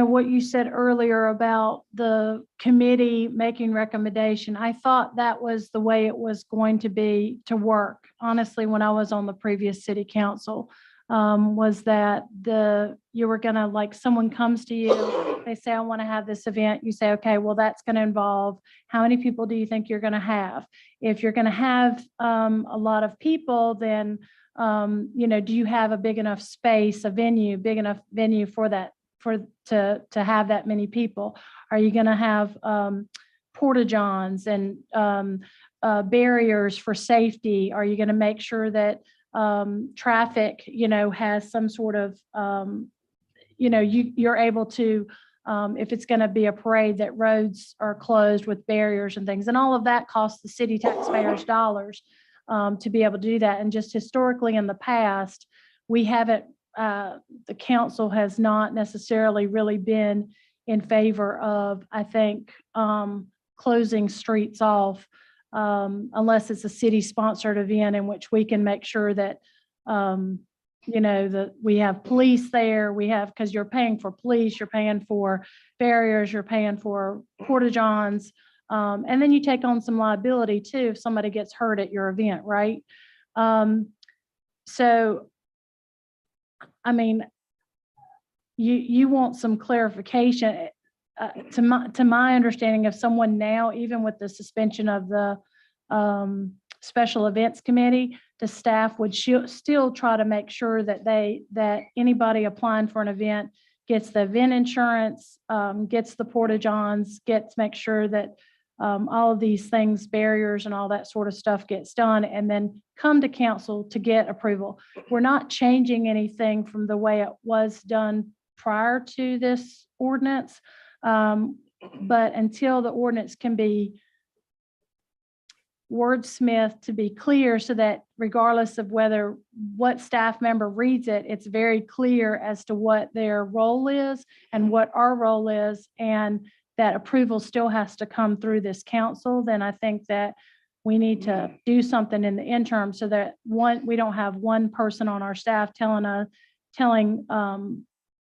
what you said earlier about the committee making recommendation, I thought that was the way it was going to be to work. Honestly, when I was on the previous city council, was that you were gonna, like, someone comes to you, they say, I want to have this event. You say, okay, well, that's going to involve, how many people do you think you're going to have? If you're going to have a lot of people, then, do you have a big enough space, big enough venue for that, to have that many people? Are you going to have porta-johns and barriers for safety? Are you going to make sure that traffic, has some sort of, you're able to, if it's going to be a parade, that roads are closed with barriers and things, and all of that costs the city taxpayers dollars to be able to do that. And just historically in the past, we haven't, the council has not necessarily really been in favor of, I think, closing streets off unless it's a city-sponsored event in which we can make sure that, that we have police there, because you're paying for police, you're paying for barriers, you're paying for porta-johns, and then you take on some liability too if somebody gets hurt at your event, right? So, I mean, you want some clarification. To my understanding of someone now, even with the suspension of the special events committee, the staff would still try to make sure that anybody applying for an event gets the event insurance, gets the porta-johns, make sure that all of these things, barriers and all that sort of stuff gets done, and then come to council to get approval. We're not changing anything from the way it was done prior to this ordinance. But until the ordinance can be wordsmithed to be clear, so that regardless of what staff member reads it, it's very clear as to what their role is and what our role is, and that approval still has to come through this council, then I think that we need to do something in the interim so that we don't have one person on our staff telling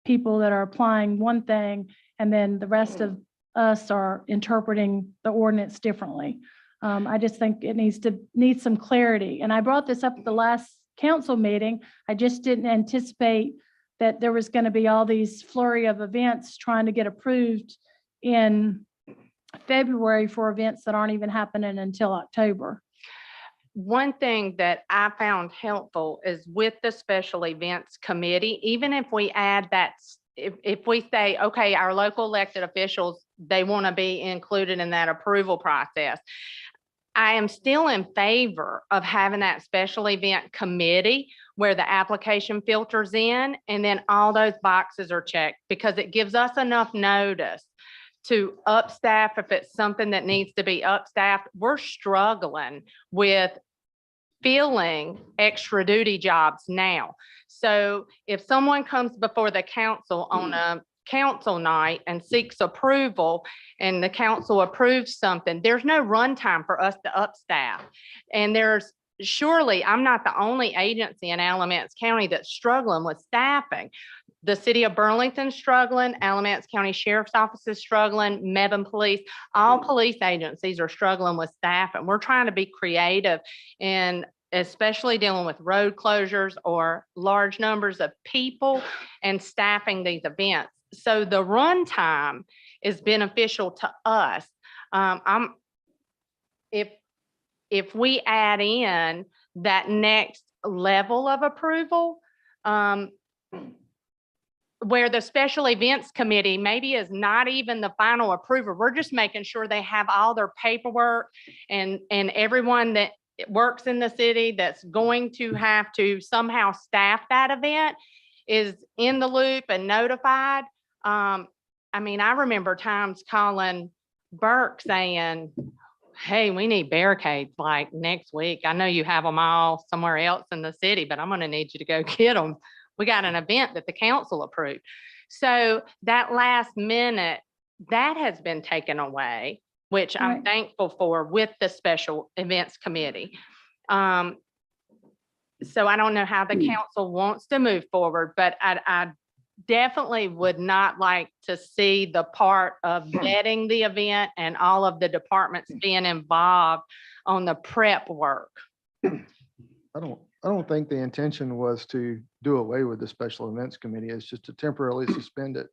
people that are applying one thing, and then the rest of us are interpreting the ordinance differently. I just think it needs some clarity. And I brought this up at the last council meeting. I just didn't anticipate that there was going to be all these flurry of events trying to get approved in February for events that aren't even happening until October. One thing that I found helpful is with the special events committee, even if we add that, if we say, okay, our local elected officials, they want to be included in that approval process, I am still in favor of having that special event committee where the application filters in and then all those boxes are checked, because it gives us enough notice to upstaff if it's something that needs to be upstaffed. We're struggling with filling extra duty jobs now. So if someone comes before the council on a council night and seeks approval and the council approves something, there's no runtime for us to upstaff. And surely I'm not the only agency in Alamance County that's struggling with staffing. The city of Burlington's struggling, Alamance County Sheriff's Office is struggling, Mebane Police, all police agencies are struggling with staff, and we're trying to be creative, and especially dealing with road closures or large numbers of people and staffing these events. So the runtime is beneficial to us. If we add in that next level of approval. Where the special events committee maybe is not even the final approver. We're just making sure they have all their paperwork and everyone that works in the city that's going to have to somehow staff that event is in the loop and notified. I mean, I remember times calling Burke saying, hey, we need barricades like next week. I know you have them all somewhere else in the city, but I'm going to need you to go get them. We got an event that the council approved. So that last minute, that has been taken away, which I'm Right. thankful for with the special events committee. So I don't know how the council wants to move forward, but I definitely would not like to see the part of vetting the event and all of the departments being involved on the prep work. I don't think the intention was to do away with the special events committee. It's just to temporarily suspend it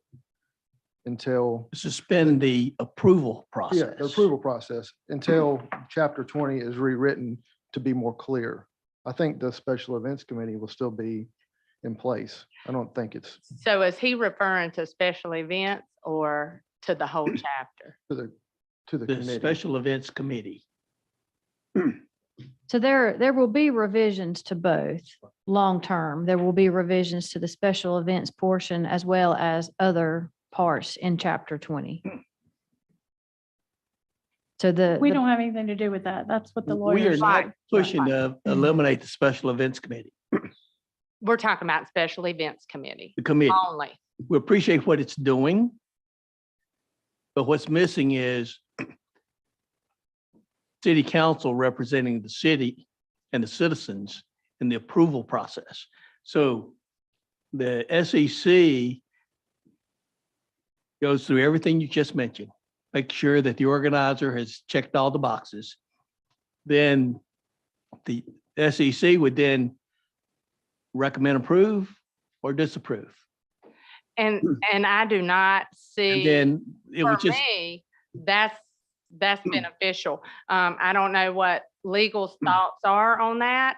until, Suspend the approval process. yeah, the approval process, until chapter 20 is rewritten to be more clear. I think the special events committee will still be in place. I don't think it's So is he referring to special events or to the whole chapter? to the The committee. special events committee. So there will be revisions to both. Long-term, there will be revisions to the special events portion as well as other parts in chapter 20. So We don't have anything to do with that. That's what the We are lawyers. not Right. pushing to eliminate the special events committee, We're talking about special events committee the committee. only. We appreciate what it's doing. But what's missing is city council representing the city and the citizens in the approval process. So the SEC goes through everything you just mentioned, make sure that the organizer has checked all the boxes. Then the SEC would then recommend approve or disapprove. And I do not And see, then it for would just, me, that's beneficial. I don't know what legal thoughts are on that.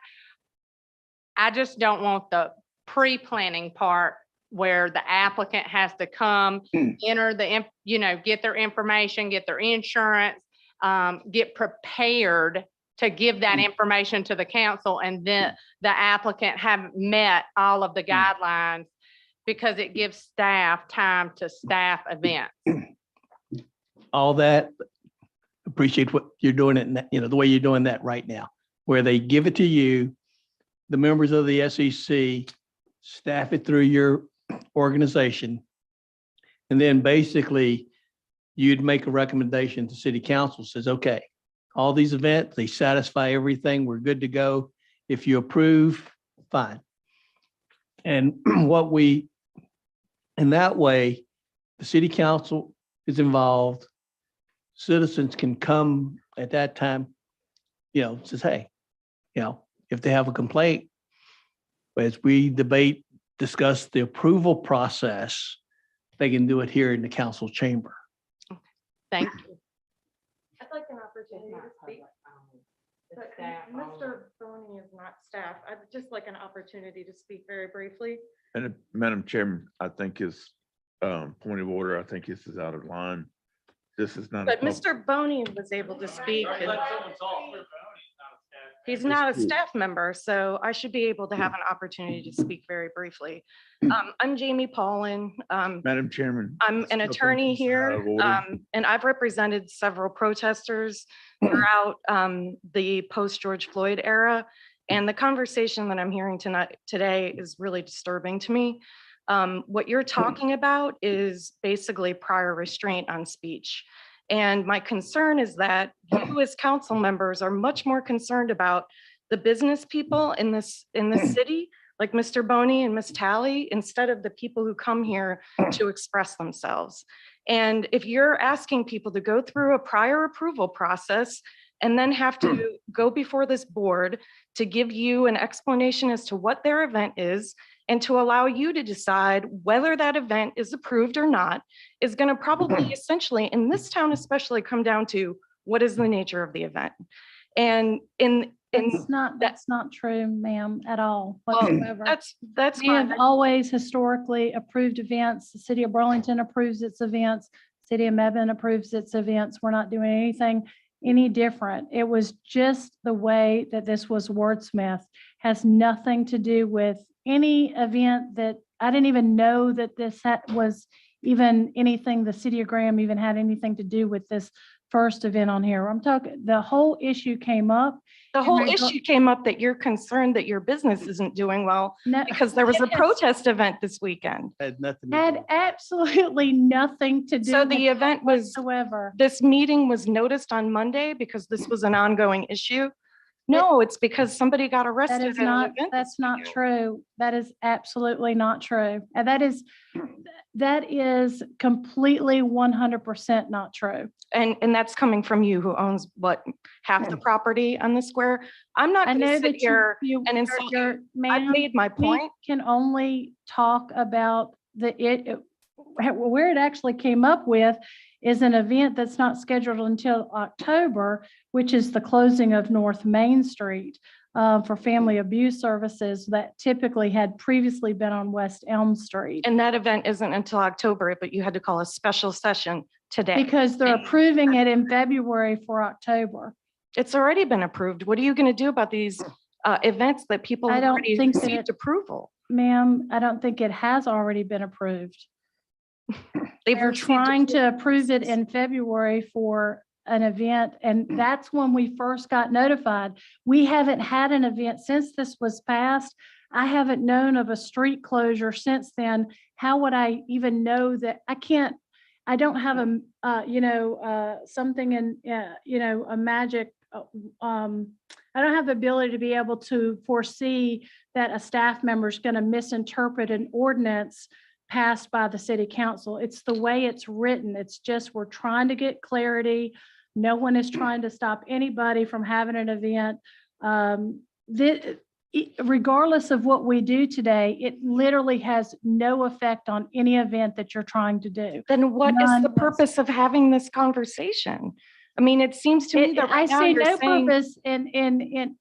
I just don't want the pre-planning part where the applicant has to come, enter get their information, get their insurance, get prepared to give that information to the council, and then the applicant haven't met all of the guidelines, because it gives staff time to staff events. all that. Appreciate what you're doing it, the way you're doing that right now, where they give it to you, the members of the SEC staff it through your organization. And then basically you'd make a recommendation to city council, says, okay, all these events, they satisfy everything. We're good to go. If you approve, fine. And in that way, the city council is involved. Citizens can come at that time, says, hey, if they have a complaint, as we discuss the approval process, they can do it here in the council chamber. Thank you. I'd like an opportunity to speak. But Mr. Boney is not staff. I'd just like an opportunity to speak very briefly. And Madam Chairman, I think his point of order, I think this is out of line. This is not. a But pub- Mr. Boney was able to speak. He's not a staff member, so I should be able to have an opportunity to speak very briefly. I'm Jamie Paulin. Madam Chairman. I'm an something attorney is out here, of order. and I've represented several protesters throughout the post-George Floyd era. And the conversation that I'm hearing today is really disturbing to me. What you're talking about is basically prior restraint on speech. And my concern is that you as council members are much more concerned about the business people in this city, like Mr. Boney and Ms. Talley, instead of the people who come here to express themselves. And if you're asking people to go through a prior approval process and then have to go before this board to give you an explanation as to what their event is, and to allow you to decide whether that event is approved or not, is going to probably essentially, in this town especially, come down to what is the nature of the event. And in And That's not true, ma'am, at all well, whatsoever. that's We have fine. always historically approved events. The city of Burlington approves its events. City of Mebane approves its events. We're not doing anything any different. It was just the way that this was wordsmithed. Has nothing to do with any event that, I didn't even know that this was even anything, the city of Graham even had anything to do with this first event on here. I'm talking, the whole issue came up. The whole I don't- issue came up that you're concerned that your business isn't doing well No, because there was a Yes. protest event this weekend. Had nothing. to do had with it. absolutely nothing to do So with the it event was, whatsoever. this meeting was noticed on Monday because this was an ongoing issue? No, it's because somebody got That arrested is at an not, event. that's this not weekend. true. That is absolutely not true. And that is completely 100% not true. And that's coming from you who owns what, half the property on the square? I'm not I gonna know sit that here you, and you're- insult you're- you. I've ma'am, made my we point. can only talk about where it actually came up with is an event that's not scheduled until October, which is the closing of North Main Street for family abuse services that typically had previously been on West Elm Street. And that event isn't until October, but you had to call a special session today. Because they're approving it in February for October. It's already been approved. What are you gonna do about these events that people I have don't already think that received approval? Ma'am, I don't think it has already been approved. They've They're received trying to approval approve it since- in February for an event, and that's when we first got notified. We haven't had an event since this was passed. I haven't known of a street closure since then. How would I even know that? I don't have something in, a magic, I don't have the ability to be able to foresee that a staff member is going to misinterpret an ordinance passed by the city council. It's the way it's written. It's just, we're trying to get clarity. No one is trying to stop anybody from having an event. Regardless of what we do today, it literally has no effect on any event that you're trying to do. Then what is None the whatsoever. purpose of having this conversation? I mean, it seems to me that I right now see you're no saying, purpose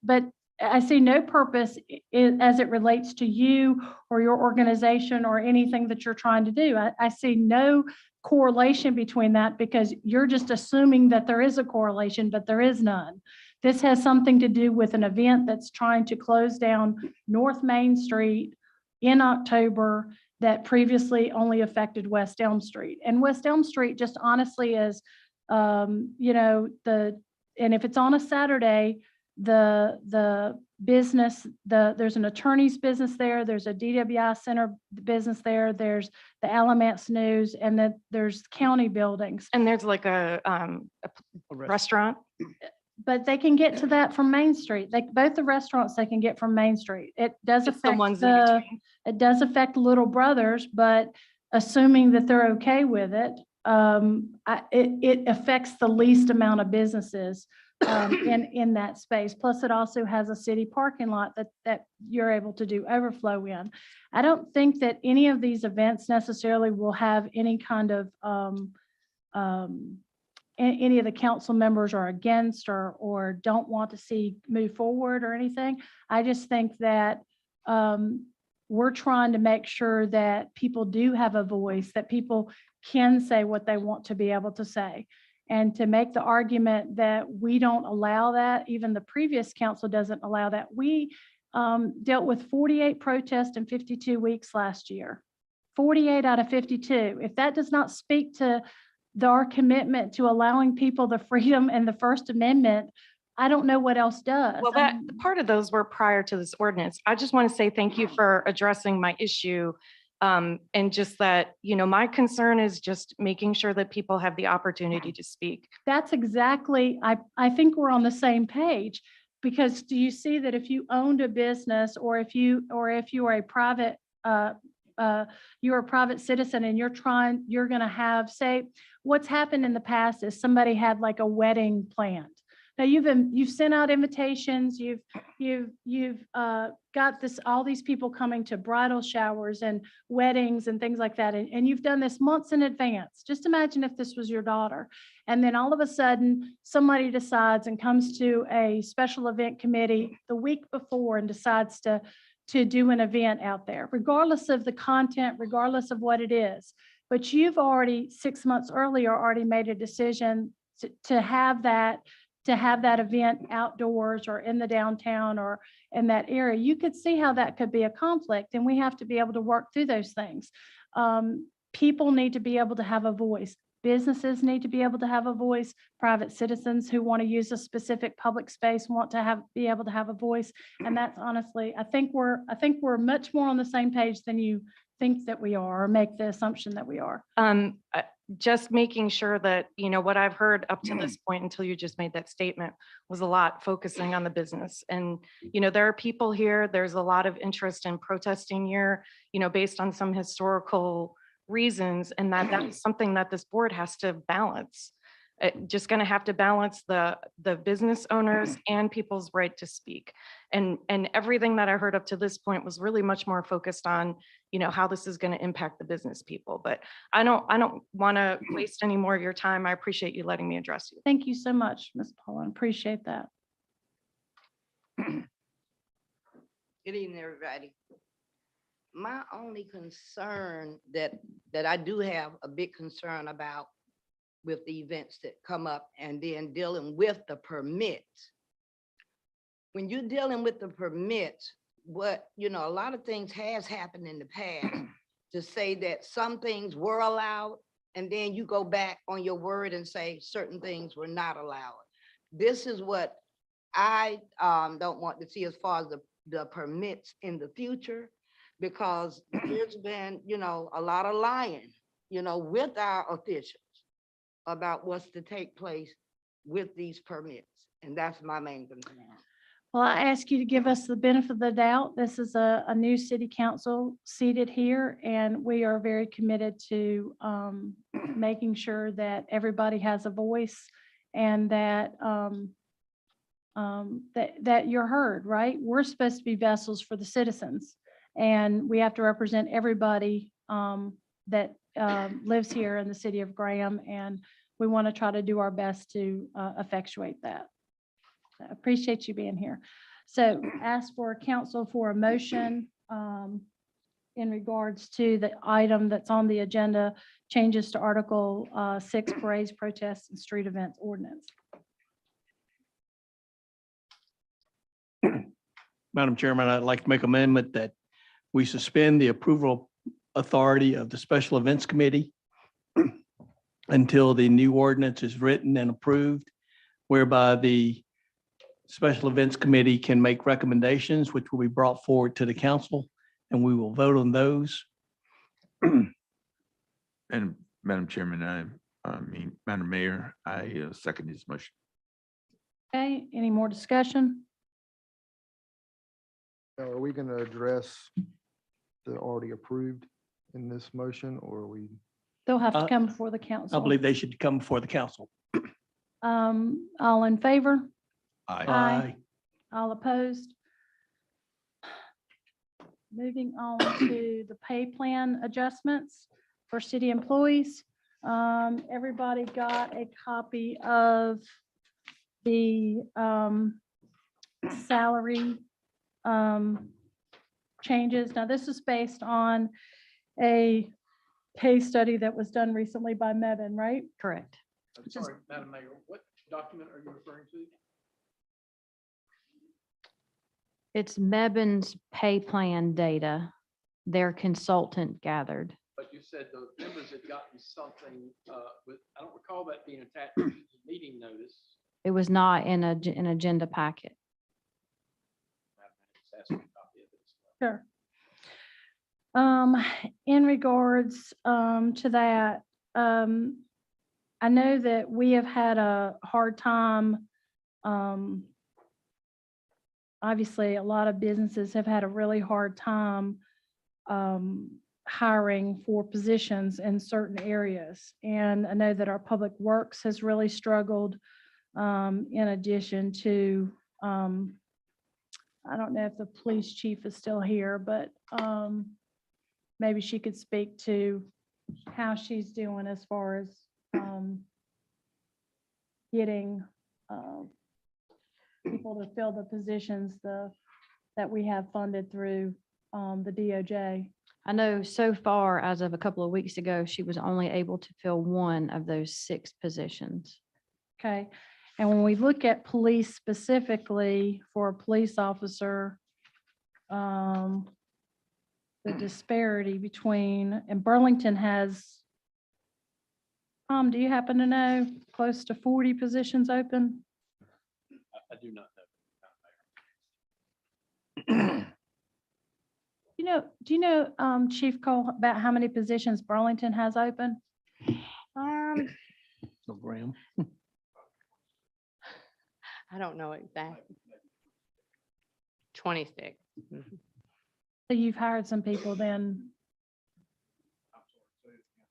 but I see no purpose as it relates to you or your organization or anything that you're trying to do. I see no correlation between that because you're just assuming that there is a correlation, but there is none. This has something to do with an event that's trying to close down North Main Street in October that previously only affected West Elm Street. And West Elm Street just honestly is, and if it's on a Saturday, the business, there's an attorney's business there, there's a DWI center business there, there's the Alamance News, and then there's county buildings. and there's like a restaurant. But they can get to that from Main Street. Both the restaurants they can get from Main Street. It does It's the affect ones in between. it does affect Little Brothers, but assuming that they're okay with it, it affects the least amount of businesses in that space. Plus, it also has a city parking lot that you're able to do overflow in. I don't think that any of these events necessarily will have any kind of any of the council members are against or don't want to see move forward or anything. I just think that we're trying to make sure that people do have a voice, that people can say what they want to be able to say. And to make the argument that we don't allow that, even the previous council doesn't allow that. We dealt with 48 protests in 52 weeks last year, 48 out of 52. If that does not speak to our commitment to allowing people the freedom and the First Amendment, I don't know what else does. Well, that, part of those were prior to this ordinance. I just want to say thank you for addressing my issue. And just that, my concern is just making sure that people have the opportunity to speak. That's exactly, I think we're on the same page. Because do you see that if you owned a business or if you are a private, you're a private citizen and you're going to have, say, what's happened in the past is somebody had like a wedding planned. Now, you've sent out invitations, you've got all these people coming to bridal showers and weddings and things like that. And you've done this months in advance. Just imagine if this was your daughter. And then all of a sudden, somebody decides and comes to a special event committee the week before and decides to do an event out there, regardless of the content, regardless of what it is. But you've already 6 months earlier already made a decision to have that event outdoors or in the downtown or in that area. You could see how that could be a conflict, and we have to be able to work through those things. People need to be able to have a voice. Businesses need to be able to have a voice. Private citizens who want to use a specific public space want to be able to have a voice. And that's honestly, I think we're much more on the same page than you think that we are, or make the assumption that we are. Just making sure that, what I've heard up to this point until you just made that statement was a lot focusing on the business. And, there are people here, there's a lot of interest in protesting here, based on some historical reasons, and that's something that this board has to balance. Just going to have to balance the business owners and people's right to speak. And everything that I heard up to this point was really much more focused on, how this is going to impact the business people. But I don't want to waste any more of your time. I appreciate you letting me address you. Thank you so much, Ms. Paulin. Appreciate that. Good evening, everybody. My only concern that I do have a big concern about with the events that come up and then dealing with the permits. When you're dealing with the permits, a lot of things has happened in the past to say that some things were allowed, and then you go back on your word and say certain things were not allowed. This is what I don't want to see as far as the permits in the future, because there's been, a lot of lying, with our officials about what's to take place with these permits. And that's my main concern. Well, I ask you to give us the benefit of the doubt. This is a new city council seated here, and we are very committed to making sure that everybody has a voice and that that you're heard, right? We're supposed to be vessels for the citizens, and we have to represent everybody that lives here in the city of Graham, and we want to try to do our best to effectuate that. I appreciate you being here. So ask for council for a motion in regards to the item that's on the agenda, changes to Article 6, parades, protests, and street events ordinance. Madam Chairman, I'd like to make amendment that we suspend the approval authority of the Special Events Committee until the new ordinance is written and approved, whereby the Special Events Committee can make recommendations, which will be brought forward to the council, and we will vote on those. And Madam Chairman, Madam Mayor, I second this motion. Okay, any more discussion? Are we going to address the already approved in this motion, or are we? They'll have to come before the council. I believe they should come before the council. All in favor? Aye. All opposed? Moving on to the pay plan adjustments for city employees. Everybody got a copy of the salary changes. Now, this is based on a pay study that was done recently by Mebane, right? Correct. I'm sorry, Madam Mayor, what document are you referring to? It's Meban's pay plan data their consultant gathered. But you said the members had gotten something, I don't recall that being attached to the meeting notice. It was not in an agenda packet. Madam Mayor, just ask for a copy of it. Sure. In regards to that, I know that we have had a hard time. Obviously, a lot of businesses have had a really hard time hiring for positions in certain areas. And I know that our public works has really struggled in addition to, I don't know if the police chief is still here, but maybe she could speak to how she's doing as far as getting people to fill the positions that we have funded through the DOJ. I know so far, as of a couple of weeks ago, she was only able to fill one of those 6 positions. Okay, and when we look at police specifically for a police officer, the disparity between, and Burlington has, do you happen to know, close to 40 positions open? I do not know. Do you know, Chief Cole, about how many positions Burlington has open? So Graham. I don't know exactly. 26. Mhm. So you've hired some people then?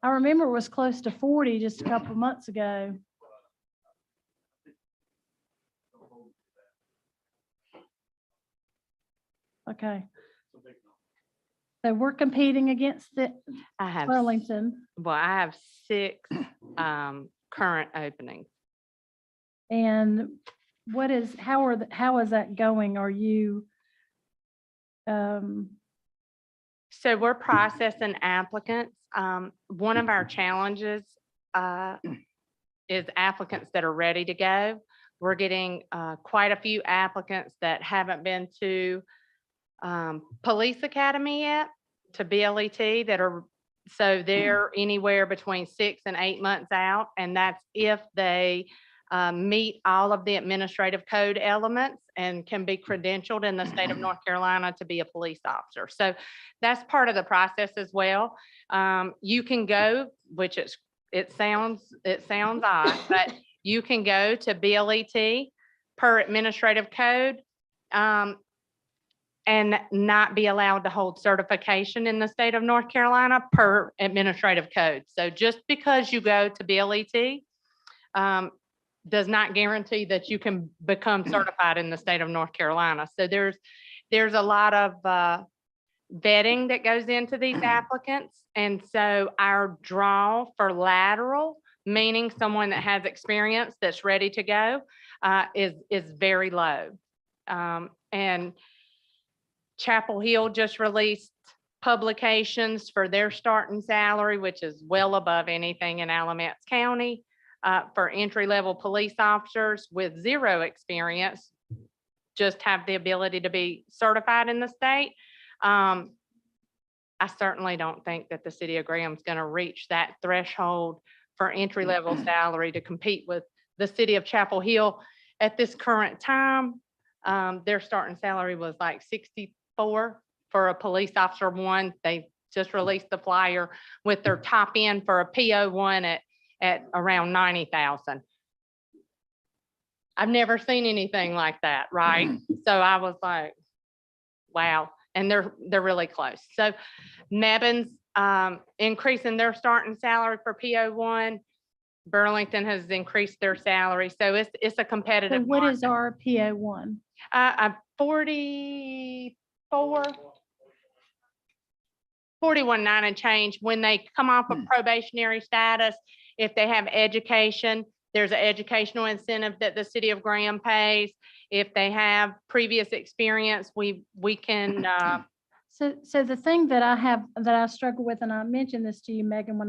I remember it was close to 40 just a couple of months ago. Okay. So we're competing against the I have, Burlington. well, I have 6 current openings. And what is, how is that going? Are you, So we're processing applicants. One of our challenges is applicants that are ready to go. We're getting quite a few applicants that haven't been to police academy yet, to BLET, that are, so they're anywhere between 6 and 8 months out. And that's if they meet all of the administrative code elements and can be credentialed in the state of North Carolina to be a police officer. So that's part of the process as well. You can go, which it sounds odd, but you can go to BLET per administrative code and not be allowed to hold certification in the state of North Carolina per administrative code. So just because you go to BLET does not guarantee that you can become certified in the state of North Carolina. So there's a lot of vetting that goes into these applicants. And so our draw for lateral, meaning someone that has experience that's ready to go, is very low. And Chapel Hill just released publications for their starting salary, which is well above anything in Alamance County. For entry-level police officers with 0 experience, just have the ability to be certified in the state. I certainly don't think that the city of Graham's going to reach that threshold for entry-level salary to compete with the city of Chapel Hill at this current time. Their starting salary was like 64 for a police officer 1. They just released the flyer with their top end for a PO1 at around 90,000. I've never seen anything like that, right? So I was like, wow. And they're really close. So Mebbane's increasing their starting salary for PO1. Burlington has increased their salary. So it's a so competitive what market. is our PO1? 41.9 and change. When they come off of probationary status, if they have education, there's an educational incentive that the city of Graham pays. If they have previous experience, we can, So the thing that I struggle with, and I mentioned this to you, Megan,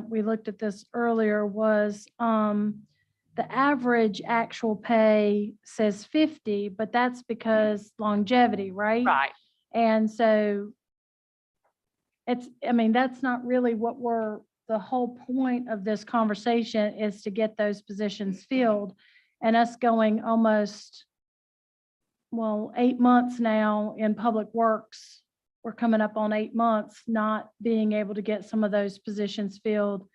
we looked at this earlier, was the average actual pay says 50, but that's because longevity, right? right. And so that's not really the whole point of this conversation is to get those positions filled. And us going almost, 8 months now in Public Works, we're coming up on 8 months, not being able to get some of those positions filled.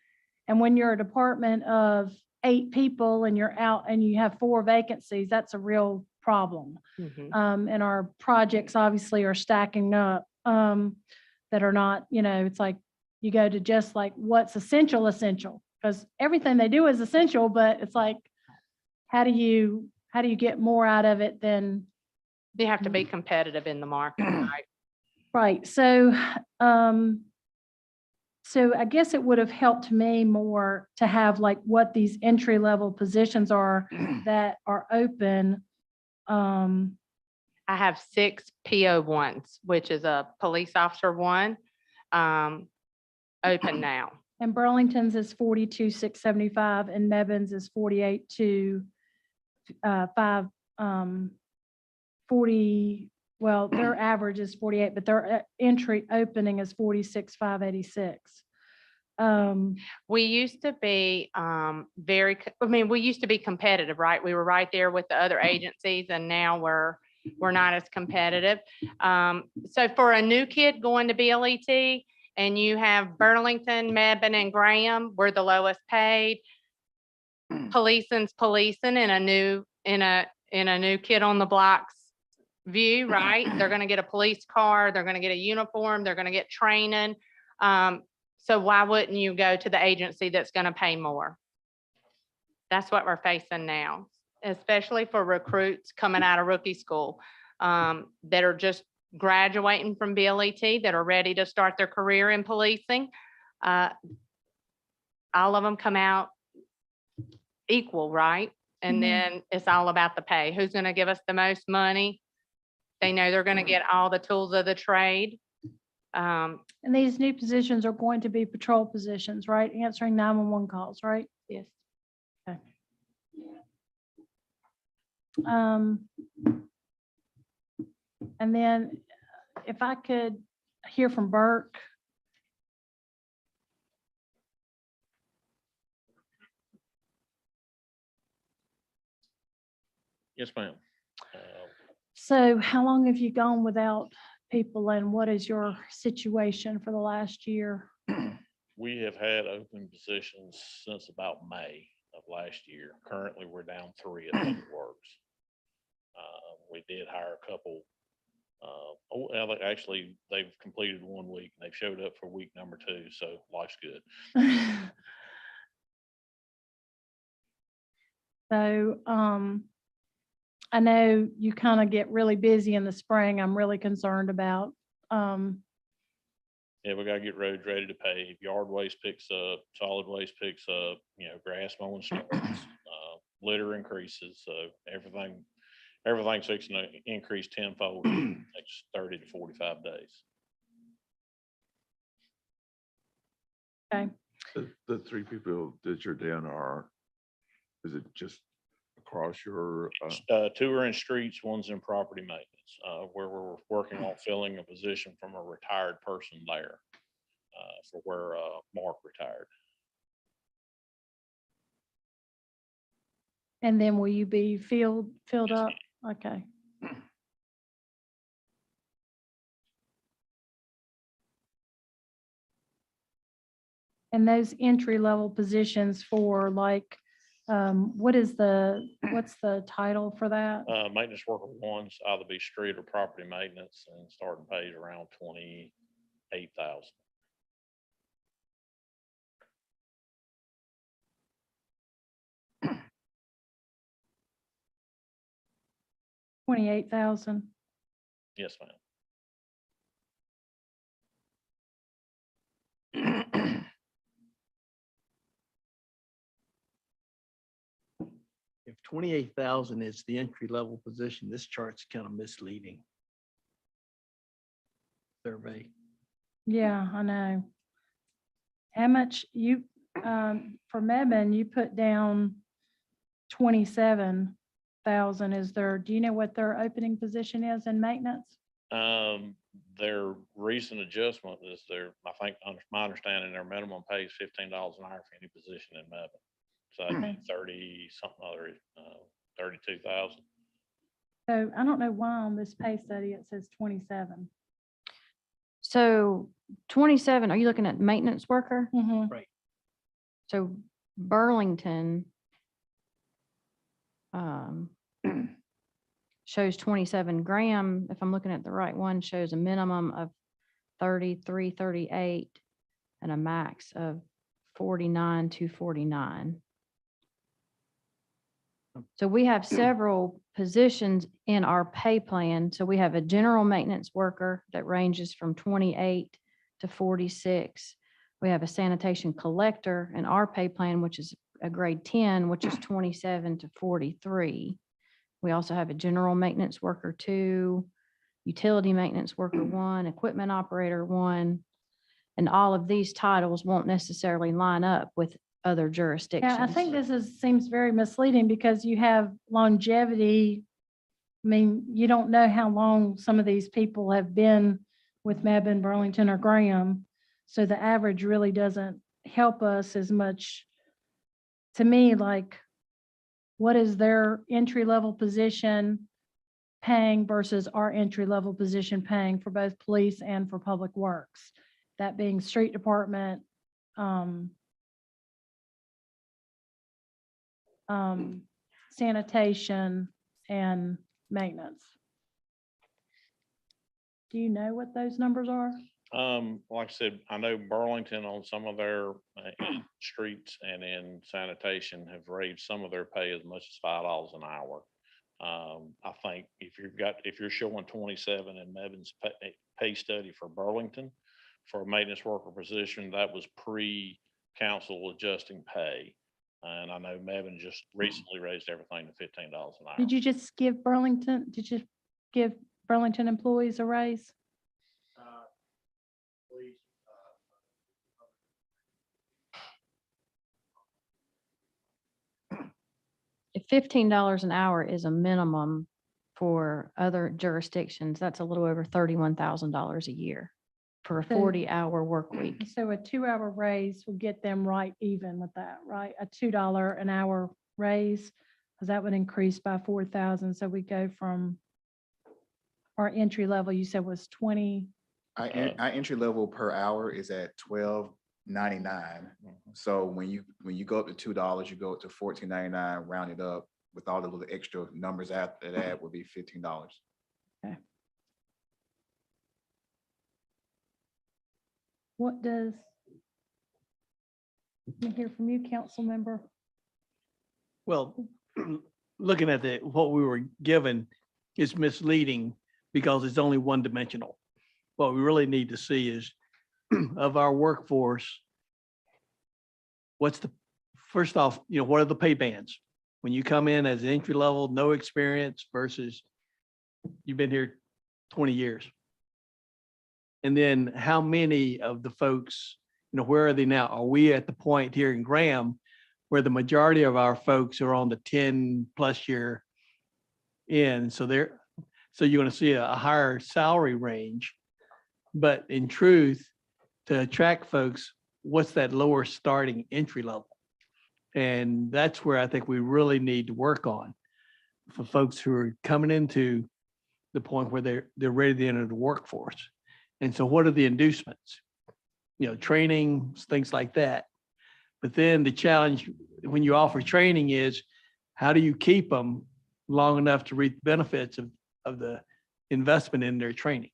And when you're a department of 8 people and you're out and you have 4 vacancies, that's a real problem. Mhm. And our projects obviously are stacking up that are not, it's like you go to just like what's essential, because everything they do is essential, but it's like, how do you get more out of it than, You have to be competitive in the market, right? right? So I guess it would have helped me more to have like what these entry level positions are that are open. I have 6 PO ones, which is a police officer one, open now. And Burlington's is 42,675 and Mebane is 48,255. 40, well, their average is 48, but their entry opening is 46,586. We used to be we used to be competitive, right? We were right there with the other agencies and now we're not as competitive. So for a new kid going to BLET and you have Burlington, Mebane and Graham, we're the lowest paid. Policing's policing in a new kid on the block's view, right? They're gonna get a police car, they're gonna get a uniform, they're gonna get training. So why wouldn't you go to the agency that's gonna pay more? That's what we're facing now, especially for recruits coming out of rookie school, that are just graduating from BLET, that are ready to start their career in policing. All of them come out equal, right? And Mhm. then it's all about the pay. Who's gonna give us the most money? They know they're gonna get all the tools of the trade. And these new positions are going to be patrol positions, right? Answering 911 calls, right? Yes. Okay. And then if I could hear from Burke. Yes, ma'am. So how long have you gone without people and what is your situation for the last year? We have had open positions since about May of last year. Currently, we're down 3 at Public Works. We did hire a couple. Actually, they've completed 1 week. And they've showed up for week number 2, so life's good. So, I know you kind of get really busy in the spring. I'm really concerned about, Yeah, we gotta get roads ready to pave. Yard waste picks up, solid waste picks up, grass mowing starts, litter increases, so everything's fixing to increase tenfold in the next 30 to 45 days. okay, The 3 people that you're down is it just across your, 2 are in streets, 1's in property maintenance, where we're working on filling a position from a retired person there, for where, Mark retired. and then will you be filled up? Okay. And those entry level positions for like, what's the title for that? Maintenance worker 1's either be street or property maintenance, and starting pays around 28,000. $28,000. Yes, ma'am. If 28,000 is the entry level position, this chart's kind of misleading. Survey. Yeah, I know. How much for Mebane, you put down 27,000. Do you know what their opening position is in maintenance? Their recent adjustment is I think, my understanding, their minimum pay is $15 an hour for any position in Mebane. So that'd be 30 something other, 32,000. So I don't know why on this pay study it says 27. So 27, are you looking at maintenance worker? Mhm. So Burlington shows 27. Graham, if I'm looking at the right one, shows a minimum of 33, 38 and a max of 49 to 49. So we have several positions in our pay plan. So we have a general maintenance worker that ranges from 28 to 46. We have a sanitation collector in our pay plan, which is a grade 10, which is 27 to 43. We also have a general maintenance worker 2, utility maintenance worker 1, equipment operator 1. And all of these titles won't necessarily line up with other jurisdictions. Yeah, I think seems very misleading because you have longevity. I mean, you don't know how long some of these people have been with Mebane, Burlington, or Graham. So the average really doesn't help us as much. To me, like, what is their entry-level position paying versus our entry-level position paying for both police and for public works? That being street department, sanitation, and maintenance. Do you know what those numbers are? Like I said, I know Burlington on some of their streets and in sanitation have raised some of their pay as much as $5 an hour. I think if you're showing 27 in Mevin's pay study for Burlington for a maintenance worker position, that was pre-council adjusting pay. And I know Mebane just recently raised everything to $15 an hour. Did you just give Burlington employees a raise? If $15 an hour is a minimum for other jurisdictions, that's a little over $31,000 a year for a So- 40-hour work week. So a 2-hour raise will get them right even with that, right? A $2 an hour raise, because that would increase by 4,000. So we go from our entry level, you said was 20. Our entry level per hour is at $12.99. So when you go up to $2, you go up to $14.99, round it up with all the little extra numbers after that would be $15. What does, let me hear from you, council member. Well, looking at what we were given is misleading because it's only one dimensional. What we really need to see is of our workforce, first off, what are the pay bands? When you come in as entry level, no experience versus you've been here 20 years. And then how many of the folks, where are they now? Are we at the point here in Graham where the majority of our folks are on the 10+ year in? So you're going to see a higher salary range. But in truth, to attract folks, what's that lower starting entry level? And that's where I think we really need to work on for folks who are coming into the point where they're ready to enter the workforce. And so what are the inducements? Training, things like that. But then the challenge when you offer training is how do you keep them long enough to reap the benefits of the investment in their training?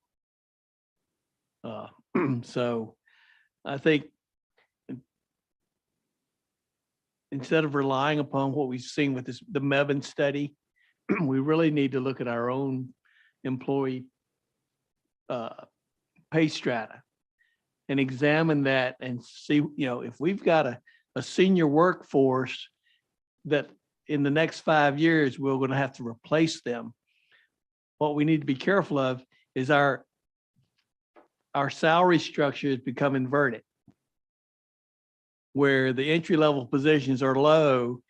So I think instead of relying upon what we've seen with the Mebane study, we really need to look at our own employee pay strata and examine that and see, if we've got a senior workforce that in the next 5 years, we're going to have to replace them. What we need to be careful of is our salary structure has become inverted, where the entry-level positions are low,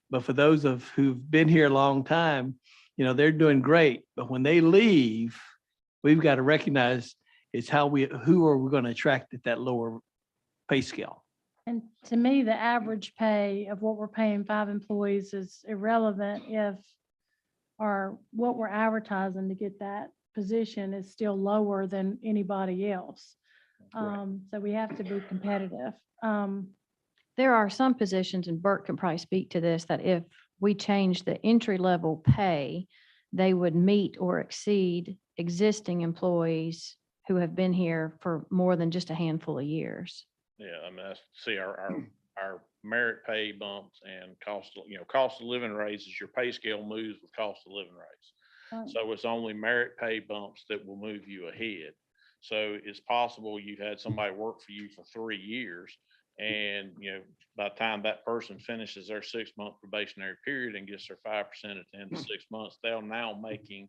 but for those who've been here a long time, they're doing great. But when they leave, we've got to recognize who are we going to attract at that lower pay scale? And to me, the average pay of what we're paying 5 employees is irrelevant if what we're advertising to get that position is still lower than anybody else. So we have to be competitive. There are some positions, and Bert can probably speak to this, that if we change the entry level pay, they would meet or exceed existing employees who have been here for more than just a handful of years. Yeah, I mean, our our merit pay bumps and cost of living raises, your pay scale moves with cost of living raise. Right. So it's only merit pay bumps that will move you ahead. So it's possible you've had somebody work for you for 3 years and, by the time that person finishes their 6-month probationary period and gets their 5% at the end of 6 months, they're now making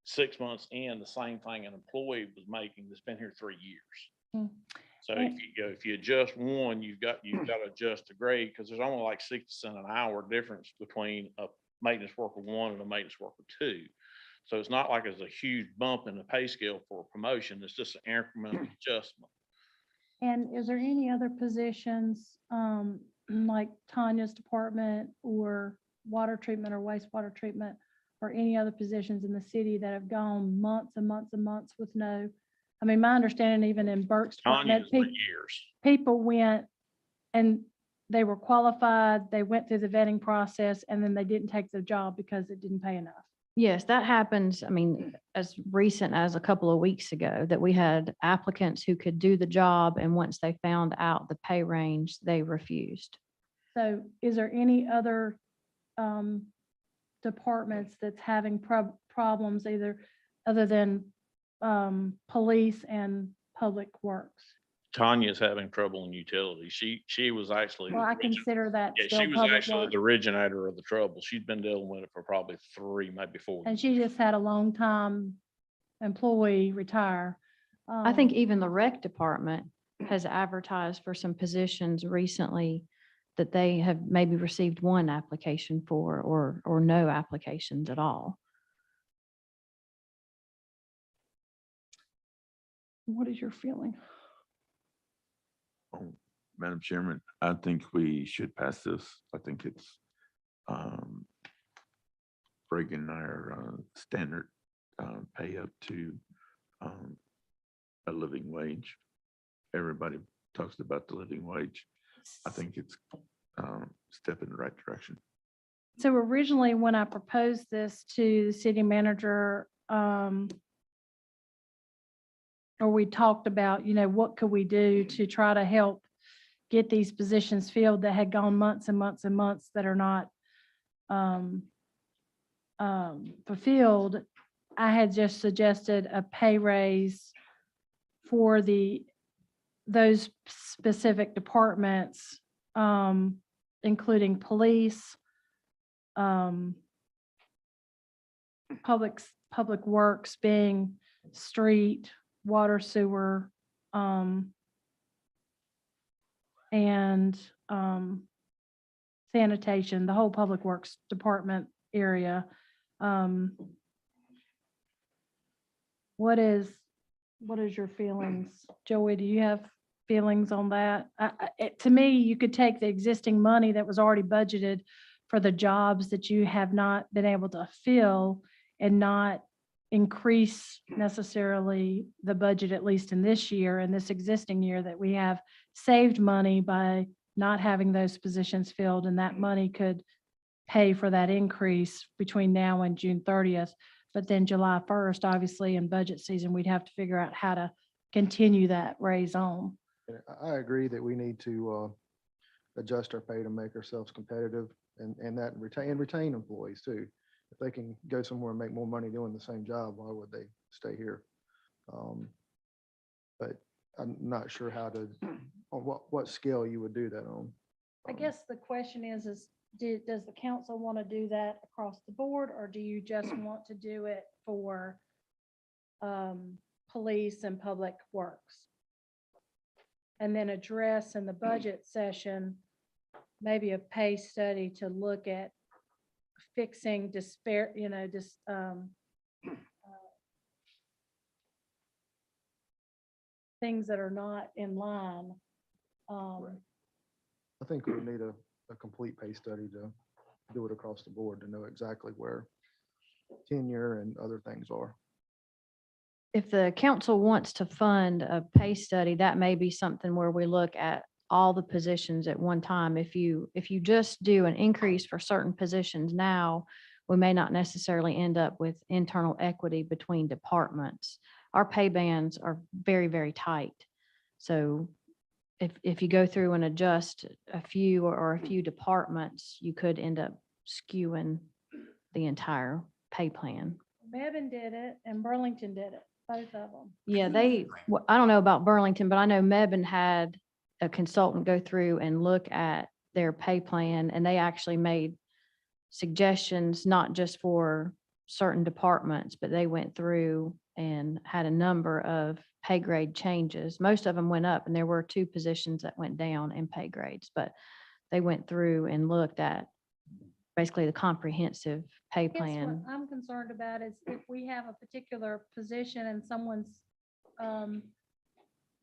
6 months in the same thing an employee was making that's been here 3 years. Hmm. So if you adjust one, you've got to adjust the grade because there's only like 60 cents an hour difference between a maintenance worker 1 and a maintenance worker 2. So it's not like it's a huge bump in the pay scale for a promotion. It's just an incremental adjustment. And is there any other positions, like Tanya's department or water treatment or wastewater treatment, or any other positions in the city that have gone months and months and months with no? I mean, my understanding, even in Burke's Tanya department, is 3 years. people went and they were qualified, they went through the vetting process, and then they didn't take the job because it didn't pay enough. Yes, that happens. I mean, as recent as a couple of weeks ago, that we had applicants who could do the job, and once they found out the pay range, they refused. So is there any other departments that's having problems either other than police and public works? Tanya's having trouble in utilities. She was actually. Well, I consider that Yeah, still she was public actually works. the originator of the trouble. She's been dealing with it for probably 3, maybe 4 And years. she just had a longtime employee retire. I think even the rec department has advertised for some positions recently that they have maybe received 1 application for, or no applications at all. What is your feeling? Madam Chairman, I think we should pass this. I think it's breaking our standard pay up to a living wage. Everybody talks about the living wage. I think it's a step in the right direction. So originally, when I proposed this to the city manager, or we talked about, what could we do to try to help get these positions filled that had gone months and months and months that are not fulfilled. I had just suggested a pay raise for those specific departments, including police, public works being street, water, sewer, and sanitation, the whole public works department area. What is your feelings? Joey, do you have feelings on that? To me, you could take the existing money that was already budgeted for the jobs that you have not been able to fill and not increase necessarily the budget, at least in this year and this existing year, that we have saved money by not having those positions filled, and that money could pay for that increase between now and June 30th. But then July 1st, obviously in budget season, we'd have to figure out how to continue that raise on. And I agree that we need to adjust our pay to make ourselves competitive and that retain employees too. If they can go somewhere and make more money doing the same job, why would they stay here? But I'm not sure how to, on what scale you would do that on. I guess the question is does the council want to do that across the board, or do you just want to do it for police and public works? And then address in the budget session, maybe a pay study to look at fixing things that are not in line. I think we need a complete pay study to do it across the board to know exactly where tenure and other things are. If the council wants to fund a pay study, that may be something where we look at all the positions at one time. If you just do an increase for certain positions now, we may not necessarily end up with internal equity between departments. Our pay bands are very, very tight. So if you go through and adjust a few or a few departments, you could end up skewing the entire pay plan. Mebane did it and Burlington did it, both of them. Yeah, I don't know about Burlington, but I know Mebane had a consultant go through and look at their pay plan, and they actually made suggestions, not just for certain departments, but they went through and had a number of pay grade changes. Most of them went up, and there were 2 positions that went down in pay grades, but they went through and looked at basically the comprehensive pay Guess what plan. I'm concerned about is if we have a particular position and someone's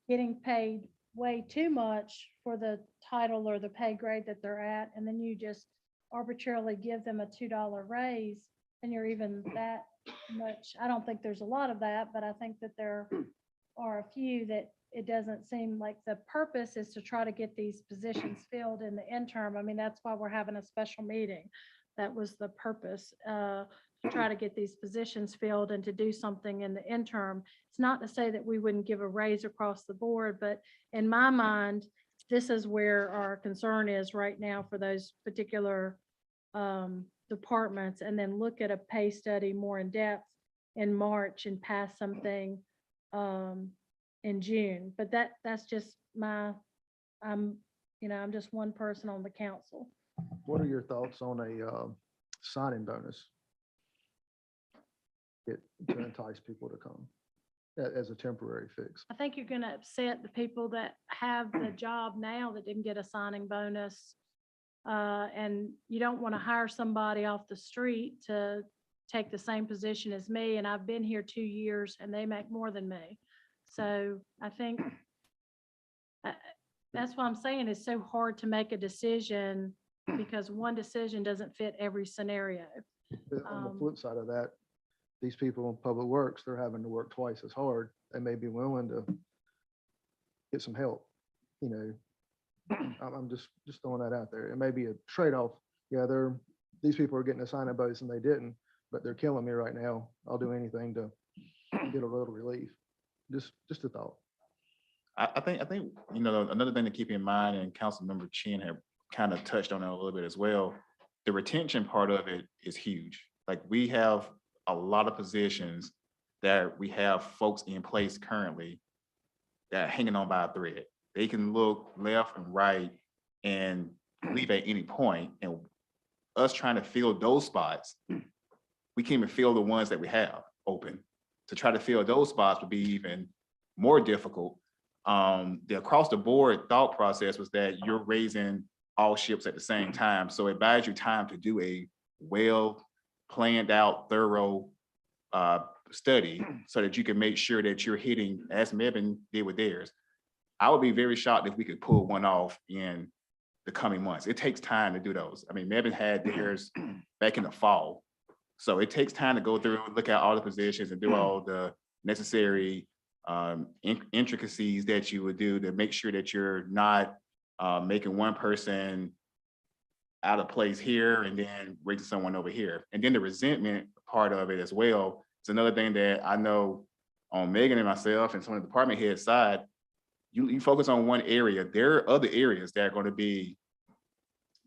getting paid way too much for the title or the pay grade that they're at, and then you just arbitrarily give them a $2 raise, and you're even that much. I don't think there's a lot of that, but I think that there are a few that it doesn't seem like the purpose is to try to get these positions filled in the interim. I mean, that's why we're having a special meeting. That was the purpose, to try to get these positions filled and to do something in the interim. It's not to say that we wouldn't give a raise across the board, but in my mind, this is where our concern is right now for those particular departments, and then look at a pay study more in depth in March and pass something in June. But that's just I'm just one person on the council. What are your thoughts on a signing bonus? To entice people to come as a temporary fix. I think you're gonna upset the people that have the job now that didn't get a signing bonus. And you don't want to hire somebody off the street to take the same position as me, and I've been here 2 years and they make more than me. So I think that's why I'm saying it's so hard to make a decision, because one decision doesn't fit every scenario. But on the flip side of that, these people in public works, they're having to work twice as hard. They may be willing to get some help, I'm just throwing that out there. It may be a trade-off. Yeah, these people are getting a signing bonus and they didn't, but they're killing me right now. I'll do anything to get a little relief. Just a thought. I think, another thing to keep in mind, and Councilmember Chin had kind of touched on it a little bit as well, the retention part of it is huge. Like, we have a lot of positions that we have folks in place currently that are hanging on by a thread. They can look left and right and leave at any point, and us trying to fill those spots, we can't even fill the ones that we have open. To try to fill those spots would be even more difficult. The across the board thought process was that you're raising all ships at the same time. So it buys you time to do a well planned out, thorough study so that you can make sure that you're hitting, as Mebane did with theirs. I would be very shocked if we could pull one off in the coming months. It takes time to do those. I mean, Mebane had theirs back in the fall. So it takes time to go through, look at all the positions and do all the necessary intricacies that you would do to make sure that you're not making one person out of place here and then raising someone over here. And then the resentment part of it as well. It's another thing that I know on Megan and myself and some of the department head side, you focus on one area. There are other areas that are going to be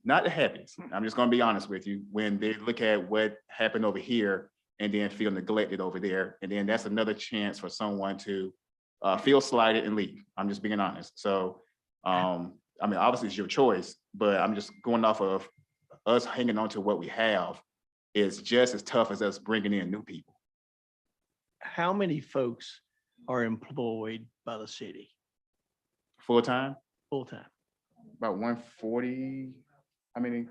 not the happiest. I'm just going to be honest with you, when they look at what happened over here and then feel neglected over there. And then that's another chance for someone to feel slighted and leave. I'm just being honest. So, I mean, obviously it's your choice, but I'm just going off of us hanging on to what we have is just as tough as us bringing in new people. How many folks are employed by the city Full-time, full-time? about 140, how many?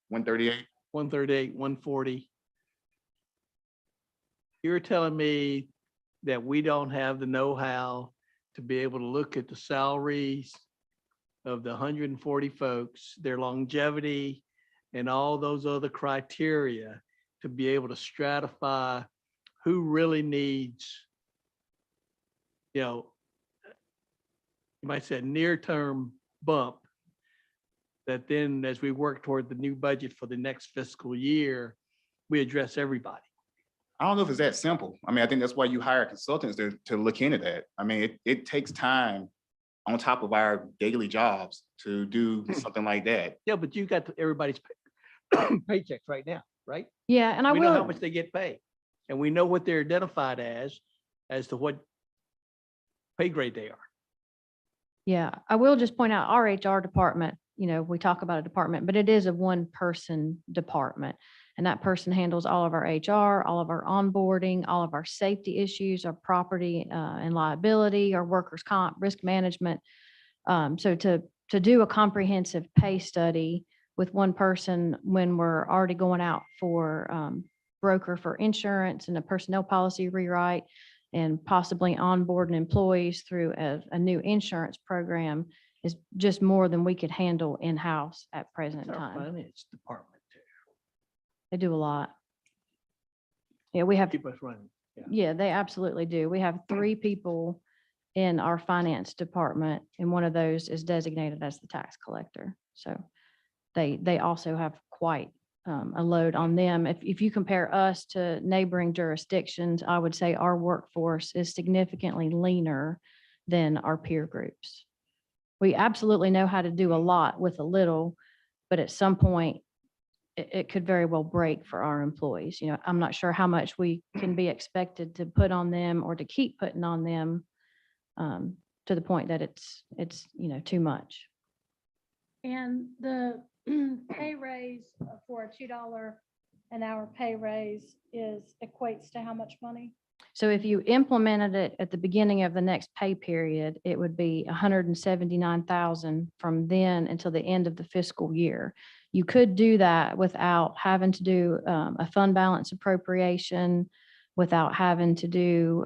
138? 138, 140. You're telling me that we don't have the know-how to be able to look at the salaries of the 140 folks, their longevity, and all those other criteria to be able to stratify who really needs, you might say a near-term bump, that then as we work toward the new budget for the next fiscal year, we address everybody. I don't know if it's that simple. I mean, I think that's why you hire consultants to look into that. I mean, it takes time on top of our daily jobs to do something like that. Yeah, but you got everybody's paychecks right now, right? Yeah, and I We know how will, much they get paid, and we know what they're identified as to what pay grade they are. yeah, I will just point out our HR department, you know, we talk about a department, but it is a one-person department. And that person handles all of our HR, all of our onboarding, all of our safety issues, our property and liability, our workers' comp, risk management. So to do a comprehensive pay study with one person when we're already going out for broker for insurance and a personnel policy rewrite and possibly onboarding employees through a new insurance program is just more than we could handle in-house at present Our time. finance department too. They do a lot. Yeah, we have, Keep us running. yeah, they absolutely do. We have 3 people in our finance department, and one of those is designated as the tax collector. So they also have quite a load on them. If you compare us to neighboring jurisdictions, I would say our workforce is significantly leaner than our peer groups. We absolutely know how to do a lot with a little, but at some point, it could very well break for our employees. You know, I'm not sure how much we can be expected to put on them or to keep putting on them to the point that it's, you know, too much. And the pay raise for a $2 an hour pay raise equates to how much money? So if you implemented it at the beginning of the next pay period, it would be 179,000 from then until the end of the fiscal year. You could do that without having to do a fund balance appropriation, without having to do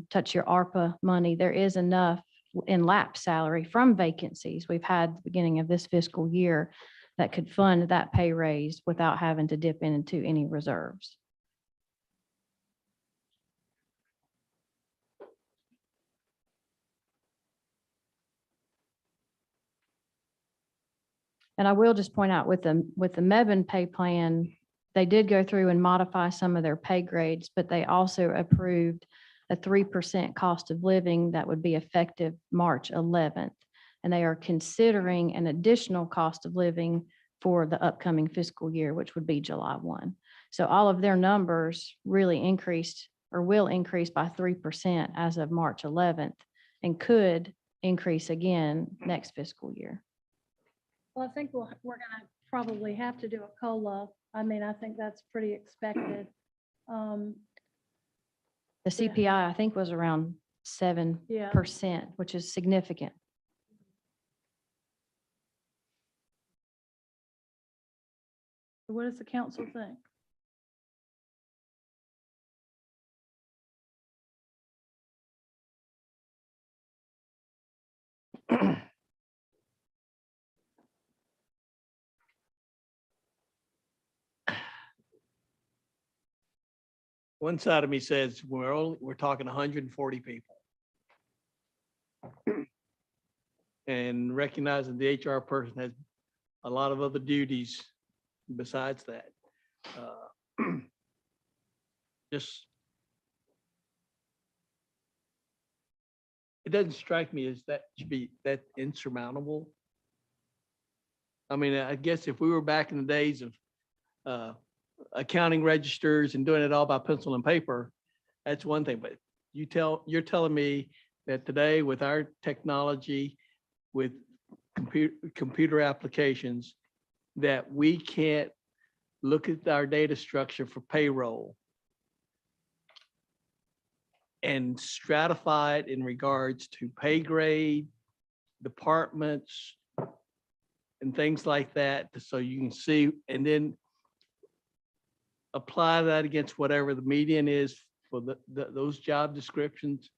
touch your ARPA money. There is enough in lapse salary from vacancies we've had at the beginning of this fiscal year that could fund that pay raise without having to dip into any reserves. And I will just point out with the Mebane pay plan, they did go through and modify some of their pay grades, but they also approved a 3% cost of living that would be effective March 11th. And they are considering an additional cost of living for the upcoming fiscal year, which would be July 1. So all of their numbers really increased or will increase by 3% as of March 11th and could increase again next fiscal year. Well, I think we're gonna probably have to do a COLA. I mean, I think that's pretty expected. The Yeah. CPI, I think, was around 7%, which is significant. What does the council think? One side of me says we're talking 140 people. And recognizing the HR person has a lot of other duties besides that. Just, it doesn't strike me as that should be that insurmountable. I mean, I guess if we were back in the days of accounting registers and doing it all by pencil and paper, that's one thing, but you're telling me that today with our technology, with computer applications, that we can't look at our data structure for payroll and stratify it in regards to pay grade, departments, and things like that, so you can see, and then apply that against whatever the median is for those job descriptions,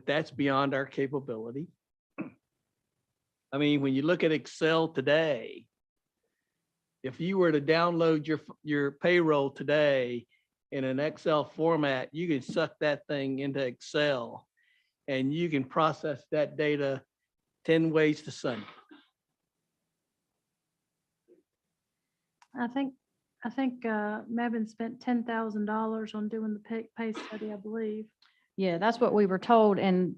that's beyond our capability. I mean, when you look at Excel today, if you were to download your payroll today in an Excel format, you can suck that thing into Excel and you can process that data 10 ways to Sunday. I think Mebane spent $10,000 on doing the pay study, I believe. Yeah, that's what we were told. And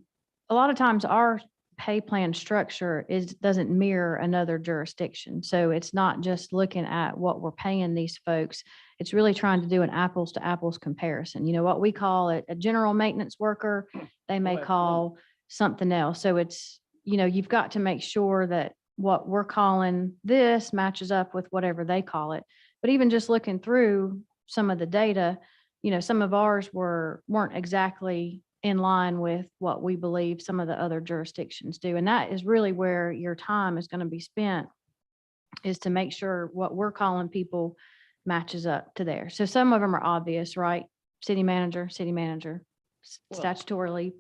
a lot of times our pay plan structure doesn't mirror another jurisdiction. So it's not just looking at what we're paying these folks. It's really trying to do an apples to apples comparison. You know, what we call a general maintenance worker, they may absolutely. call something else. So it's, you know, you've got to make sure that what we're calling this matches up with whatever they call it. But even just looking through some of the data, you know, some of ours weren't exactly in line with what we believe some of the other jurisdictions do. And that is really where your time is going to be spent, is to make sure what we're calling people matches up to there. So some of them are obvious, right? City manager, Well- statutorily,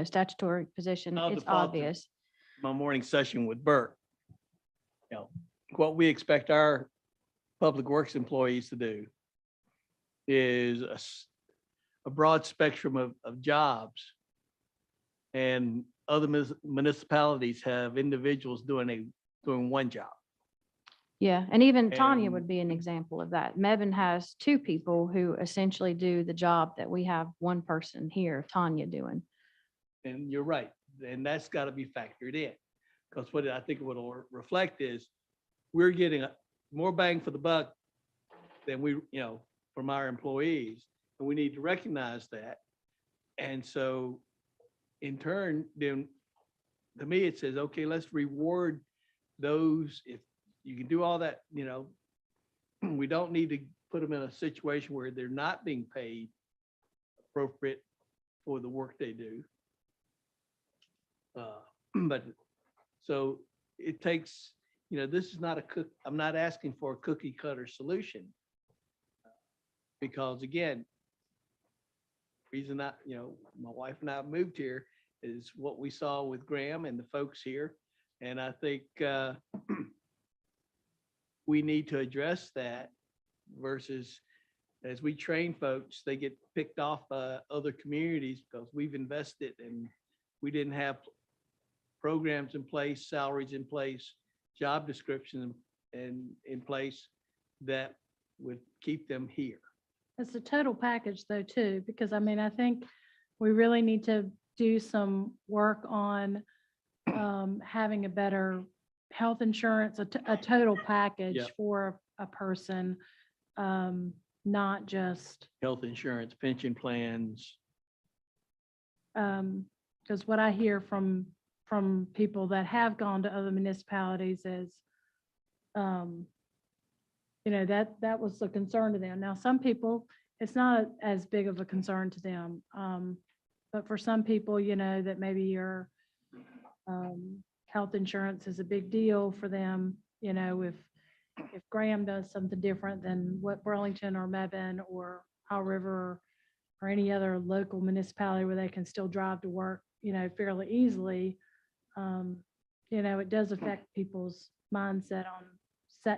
statutory position, I'll it's default to obvious. My morning session with Bert. You know, what we expect our public works employees to do is a broad spectrum of jobs. And other municipalities have individuals doing one job. Yeah, and even Tanya would And- be an example of that. Mebane has two people who essentially do the job that we have one person here, Tanya, doing. And you're right, and that's got to be factored in. Because what I think it will reflect is we're getting more bang for the buck than we, you know, from our employees. And we need to recognize that. And so in turn, then to me, it says, okay, let's reward those. If you can do all that, you know, we don't need to put them in a situation where they're not being paid appropriate for the work they do. But so it takes, you know, this is not I'm not asking for a cookie cutter solution. Because again, reason I, you know, my wife and I moved here is what we saw with Graham and the folks here. And I think we need to address that versus as we train folks, they get picked off by other communities because we've invested and we didn't have programs in place, salaries in place, job descriptions in place that would keep them here. It's a total package though, too, because I mean, I think we really need to do some work on having a better health insurance, a total package Yep. for a person, not just, Health insurance, pension plans. because what I hear from people that have gone to other municipalities is, you know, that was a concern to them. Now, some people, it's not as big of a concern to them. But for some people, you know, that maybe your health insurance is a big deal for them, you know, if Graham does something different than what Burlington or Mebane or Powell River or any other local municipality where they can still drive to work, you know, fairly easily, you know, it does affect people's mindset on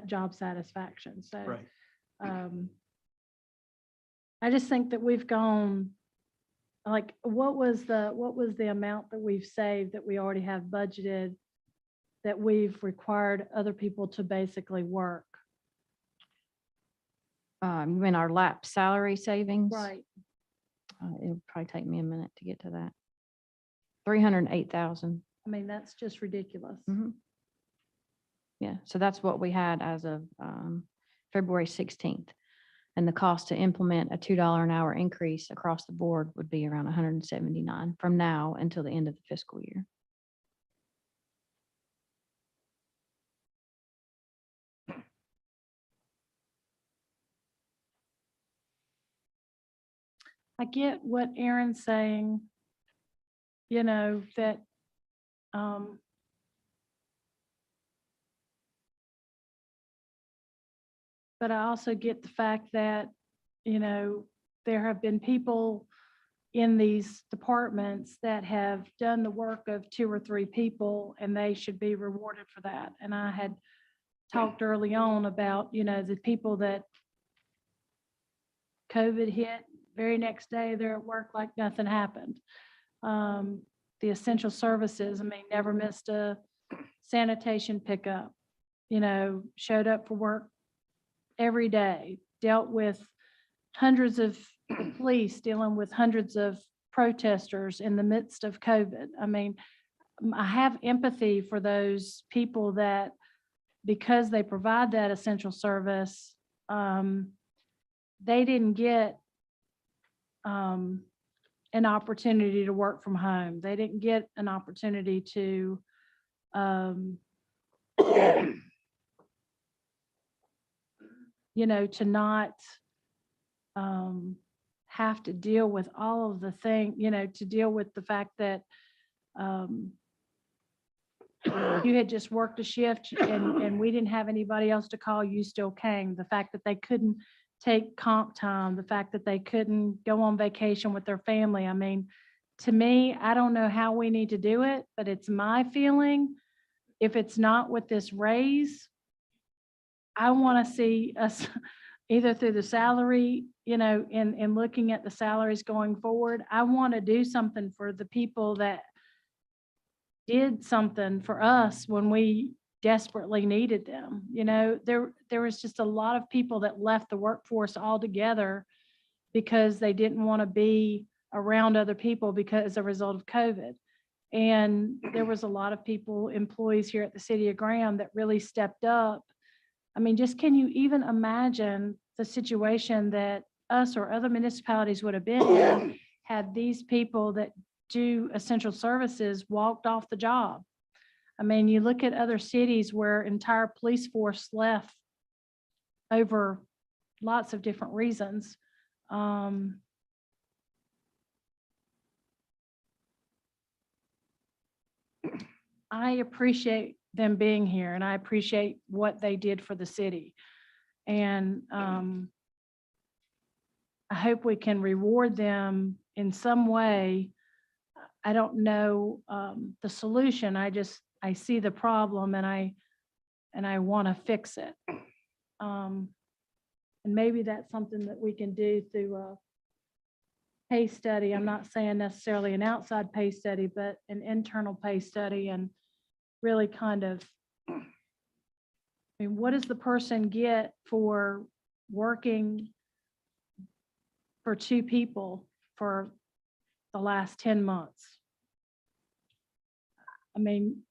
job satisfaction. So Right. I just think that we've gone, like, what was the amount that we've saved that we already have budgeted that we've required other people to basically work? You mean our lap salary savings? Right. It'll probably take me a minute to get to that. 308,000. I mean, that's just ridiculous. Mhm. Yeah, so that's what we had as of February 16th. And the cost to implement a $2 an hour increase across the board would be around 179 from now until the end of the fiscal year. I get what Aaron's saying, you know, that, but I also get the fact that, you know, there have been people in these departments that have done the work of 2 or 3 people, and they should be rewarded for that. And I had talked early on about, you know, the people that COVID hit, very next day, they're at work like nothing happened. The essential services, I mean, never missed a sanitation pickup, you know, showed up for work every day, dealt with hundreds of the police, dealing with hundreds of protesters in the midst of COVID. I mean, I have empathy for those people that, because they provide that essential service, they didn't get an opportunity to work from home. They didn't get an opportunity to to not have to deal with all of the to deal with the fact that you had just worked a shift and we didn't have anybody else to call, you still came. The fact that they couldn't take comp time, the fact that they couldn't go on vacation with their family. I mean, to me, I don't know how we need to do it, but it's my feeling, if it's not with this raise, I want to see us either through the salary, in looking at the salaries going forward, I want to do something for the people that did something for us when we desperately needed them. There was just a lot of people that left the workforce altogether because they didn't want to be around other people because as a result of COVID. And there was a lot of people, employees here at the city of Graham that really stepped up. I mean, just can you even imagine the situation that us or other municipalities would have been in had these people that do essential services walked off the job? I mean, you look at other cities where entire police force left over lots of different reasons. I appreciate them being here and I appreciate what they did for the city. And I hope we can reward them in some way. I don't know the solution. I see the problem and I want to fix it. And maybe that's something that we can do through a pay study. I'm not saying necessarily an outside pay study, but an internal pay study and really kind of, what does the person get for working for two people for the last 10 months? I mean,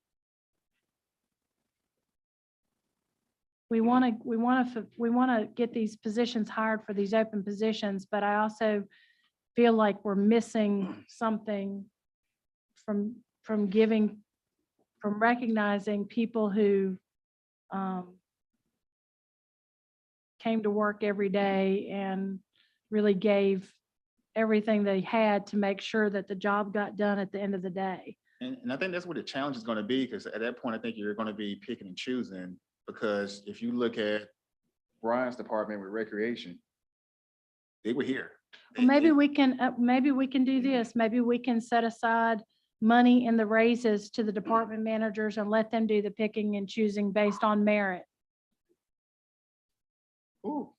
we want to get these positions hired for these open positions, but I also feel like we're missing something from recognizing people who came to work every day and really gave everything they had to make sure that the job got done at the end of the day. And I think that's what the challenge is going to be, because at that point, I think you're going to be picking and choosing, because if you look at Brian's department with recreation, they were here. Well, maybe we can do this. Maybe we can set aside money in the raises to the department managers and let them do the picking and choosing based on merit. Ooh.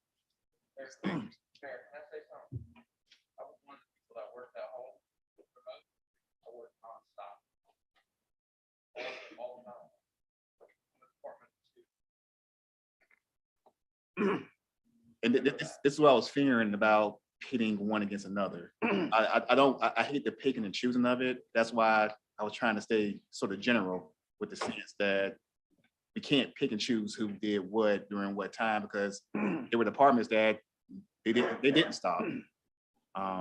And this is what I was fearing about pitting one against another. I hate the picking and choosing of it. That's why I was trying to stay sort of general with the sense that we can't pick and choose who did what during what time, because there were departments that they didn't stop.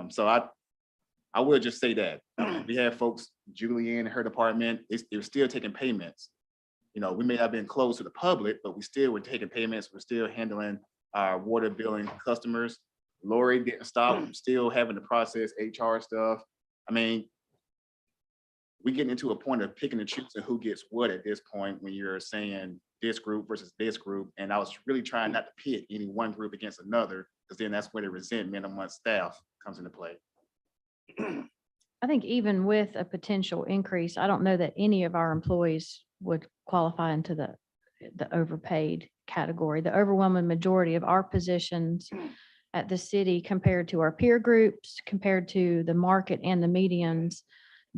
So I will just say that we have folks, Julianne and her department, they're still taking payments. We may not have been closed to the public, but we still were taking payments. We're still handling our water billing customers. Lori didn't stop, still having to process HR stuff. I mean, we getting into a point of picking and choosing who gets what at this point when you're saying this group versus this group. And I was really trying not to pit any one group against another, because then that's where the resentment among staff comes into play. I think even with a potential increase, I don't know that any of our employees would qualify into the overpaid category. The overwhelming majority of our positions at the city compared to our peer groups, compared to the market and the medians,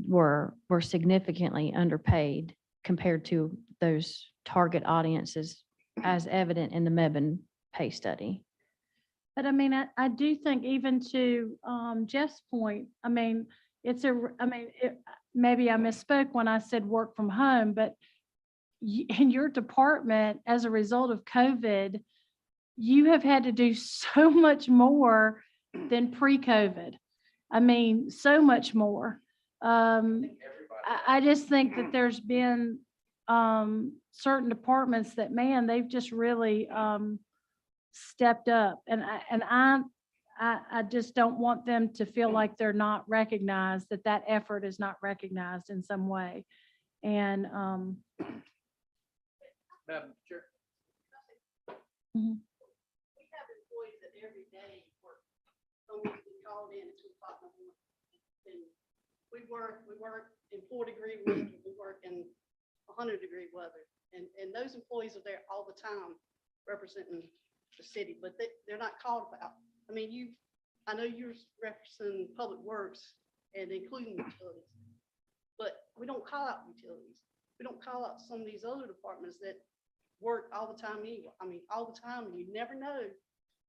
were significantly underpaid compared to those target audiences, as evident in the Mebane pay study. But I mean, I do think even to Jeff's point, I mean, maybe I misspoke when I said work from home, but in your department, as a result of COVID, you have had to do so much more than pre-COVID. I mean, so much more. I just think that there's been certain departments that, man, they've just really stepped up. And I just don't want them to feel like they're not recognized, that that effort is not recognized in some way. And Madam Chair. mhm. We have employees that every day work. Someone's been called in at 2 o'clock in the morning. And we work in 4-degree weather, we work in 100-degree weather. And those employees are there all the time representing the city, but they're not called about. I mean, I know you're representing Public Works and including utilities, but we don't call out utilities. We don't call out some of these other departments that work all the time anyway. I mean, all the time, and you never know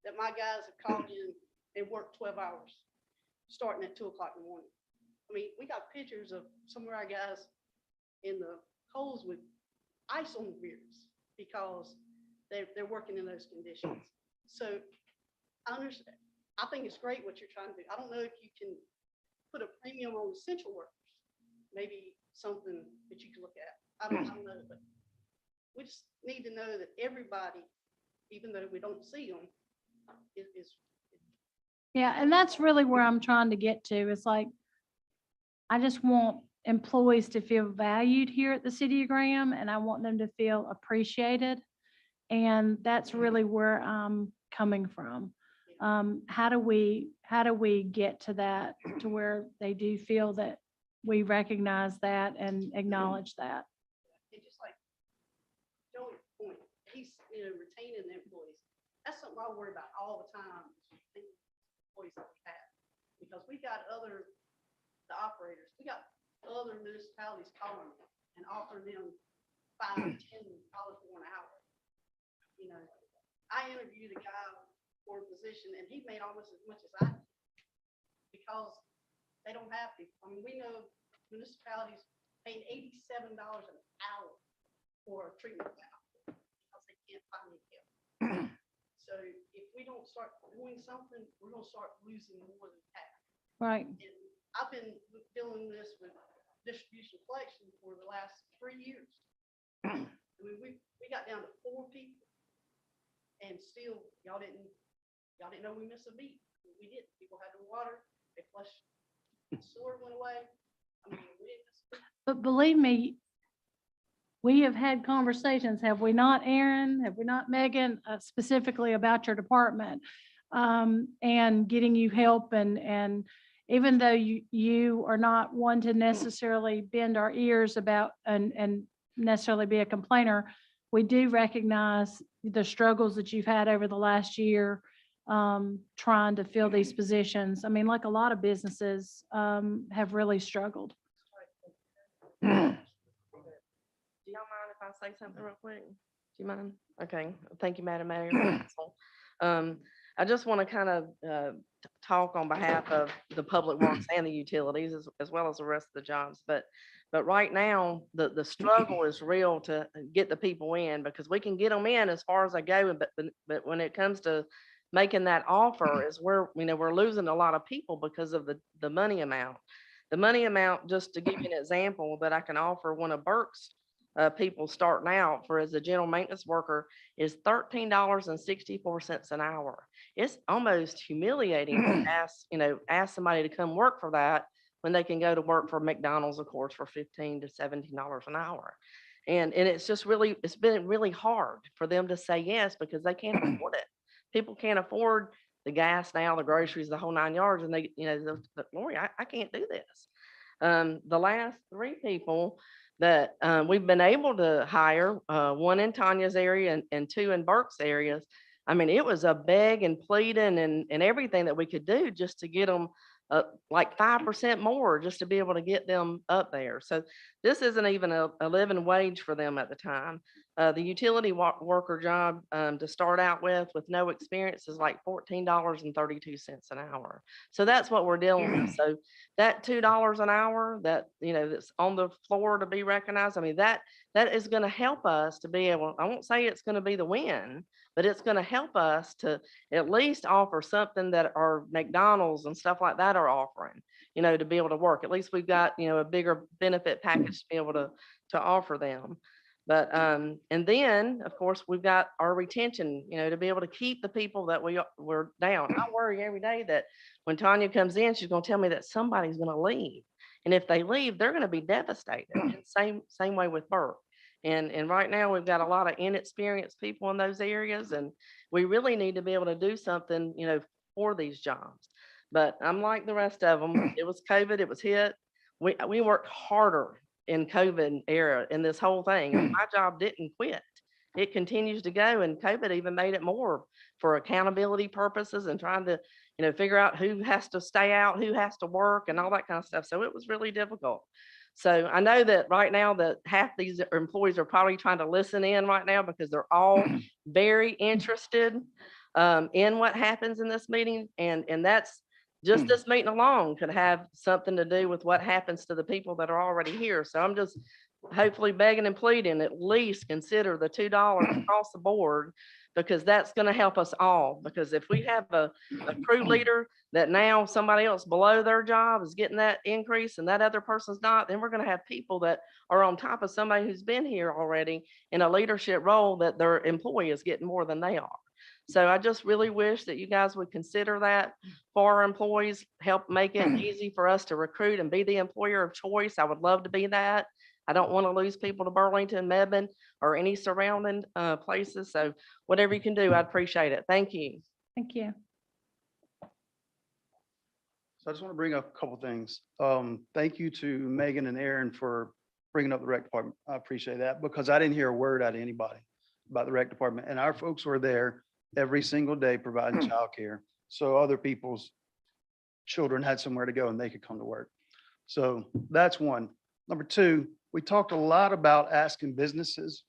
that my guys have called in and worked 12 hours, starting at 2 o'clock in the morning. I mean, we got pictures of some of our guys in the coals with ice on their beards because they're working in those conditions. So I understand. I think it's great what you're trying to do. I don't know if you can put a premium on essential workers, maybe something that you can look at. I don't know, but we just need to know that everybody, even though we don't see them, is. Yeah, and that's really where I'm trying to get to. It's like, I just want employees to feel valued here at the City of Graham, and I want them to feel appreciated. And that's really where I'm coming from. How do we get to that, to where they do feel that we recognize that and acknowledge that? And just like Joey's point, he's, retaining the employees. That's something I worry about all the time, is retaining the employees that we have. Because we got the operators, we got other municipalities calling them and offering them $5, $10 for an hour. I interviewed a guy for a position and he made almost as much as I did because they don't have people. I mean, we know municipalities paying $87 an hour for a treatment lab because they can't find any help. So if we don't start doing something, we're gonna start losing more than half. Right. And I've been dealing this with distribution collection for the last 3 years. I mean, we got down to 4 people. And still, y'all didn't know we missed a beat. We did. People had the water, they flushed, the sewer went away. I mean, we didn't miss a beat. But believe me, we have had conversations, have we not, Aaron? Have we not, Megan, specifically about your department? And getting you help, and even though you are not one to necessarily bend our ears about and necessarily be a complainer, we do recognize the struggles that you've had over the last year trying to fill these positions. I mean, like a lot of businesses have really struggled. Do y'all mind if I say something real quick? Do you mind? Okay, thank you, Madam Mayor. I just want to kind of talk on behalf of the Public Works and the utilities as well as the rest of the jobs. But right now, the struggle is real to get the people in, because we can get them in as far as I go. But when it comes to making that offer is where, we're losing a lot of people because of the money amount. The money amount, just to give you an example that I can offer, one of Burke's people starting out for as a general maintenance worker is $13.64 an hour. It's almost humiliating to ask somebody to come work for that when they can go to work for McDonald's, of course, for $15 to $17 an hour. And it's just it's been really hard for them to say yes, because they can't afford it. People can't afford the gas now, the groceries, the whole 9 yards. And they, Lori, I can't do this. The last 3 people that we've been able to hire, 1 in Tanya's area and 2 in Burke's areas. I mean, it was a beg and pleading and everything that we could do just to get them like 5% more, just to be able to get them up there. So this isn't even a living wage for them at the time. The utility worker job, to start out with no experience is like $14.32 an hour. So that's what we're dealing with. So that $2 an hour that, you know, that's on the floor to be recognized, I mean, that is gonna help us to be able, I won't say it's gonna be the win, but it's gonna help us to at least offer something that our McDonald's and stuff like that are offering, you know, to be able to work. At least we've got, you know, a bigger benefit package to be able to offer them. But, and then, of course, we've got our retention, you know, to be able to keep the people that we're down. I worry every day that when Tanya comes in, she's gonna tell me that somebody's gonna leave. And if they leave, they're gonna be devastated. And same way with Burke. And right now, we've got a lot of inexperienced people in those areas, and we really need to be able to do something, you know, for these jobs. But I'm like the rest of them. It was COVID, it was hit. We worked harder in COVID era in this whole thing. And my job didn't quit. It continues to go, and COVID even made it more for accountability purposes and trying to, you know, figure out who has to stay out, who has to work and all that kind of stuff. So it was really difficult. So I know that right now that half these employees are probably trying to listen in right now because they're all very interested in what happens in this meeting. And that's just this meeting alone could have something to do with what happens to the people that are already here. So I'm just hopefully begging and pleading, at least consider the $2 across the board, because that's going to help us all. Because if we have a crew leader that now somebody else below their job is getting that increase and that other person's not, then we're going to have people that are on top of somebody who's been here already in a leadership role that their employee is getting more than they are. So I just really wish that you guys would consider that for our employees, help make it easy for us to recruit and be the employer of choice. I would love to be that. I don't want to lose people to Burlington, Mebane, or any surrounding places. So whatever you can do, I'd appreciate it. Thank you. Thank you. So I just want to bring up a couple of things. Thank you to Megan and Aaron for bringing up the rec department. I appreciate that because I didn't hear a word out of anybody about the rec department, and our folks were there every single day providing childcare. So other people's children had somewhere to go and they could come to work. So that's one. Number two, we talked a lot about asking businesses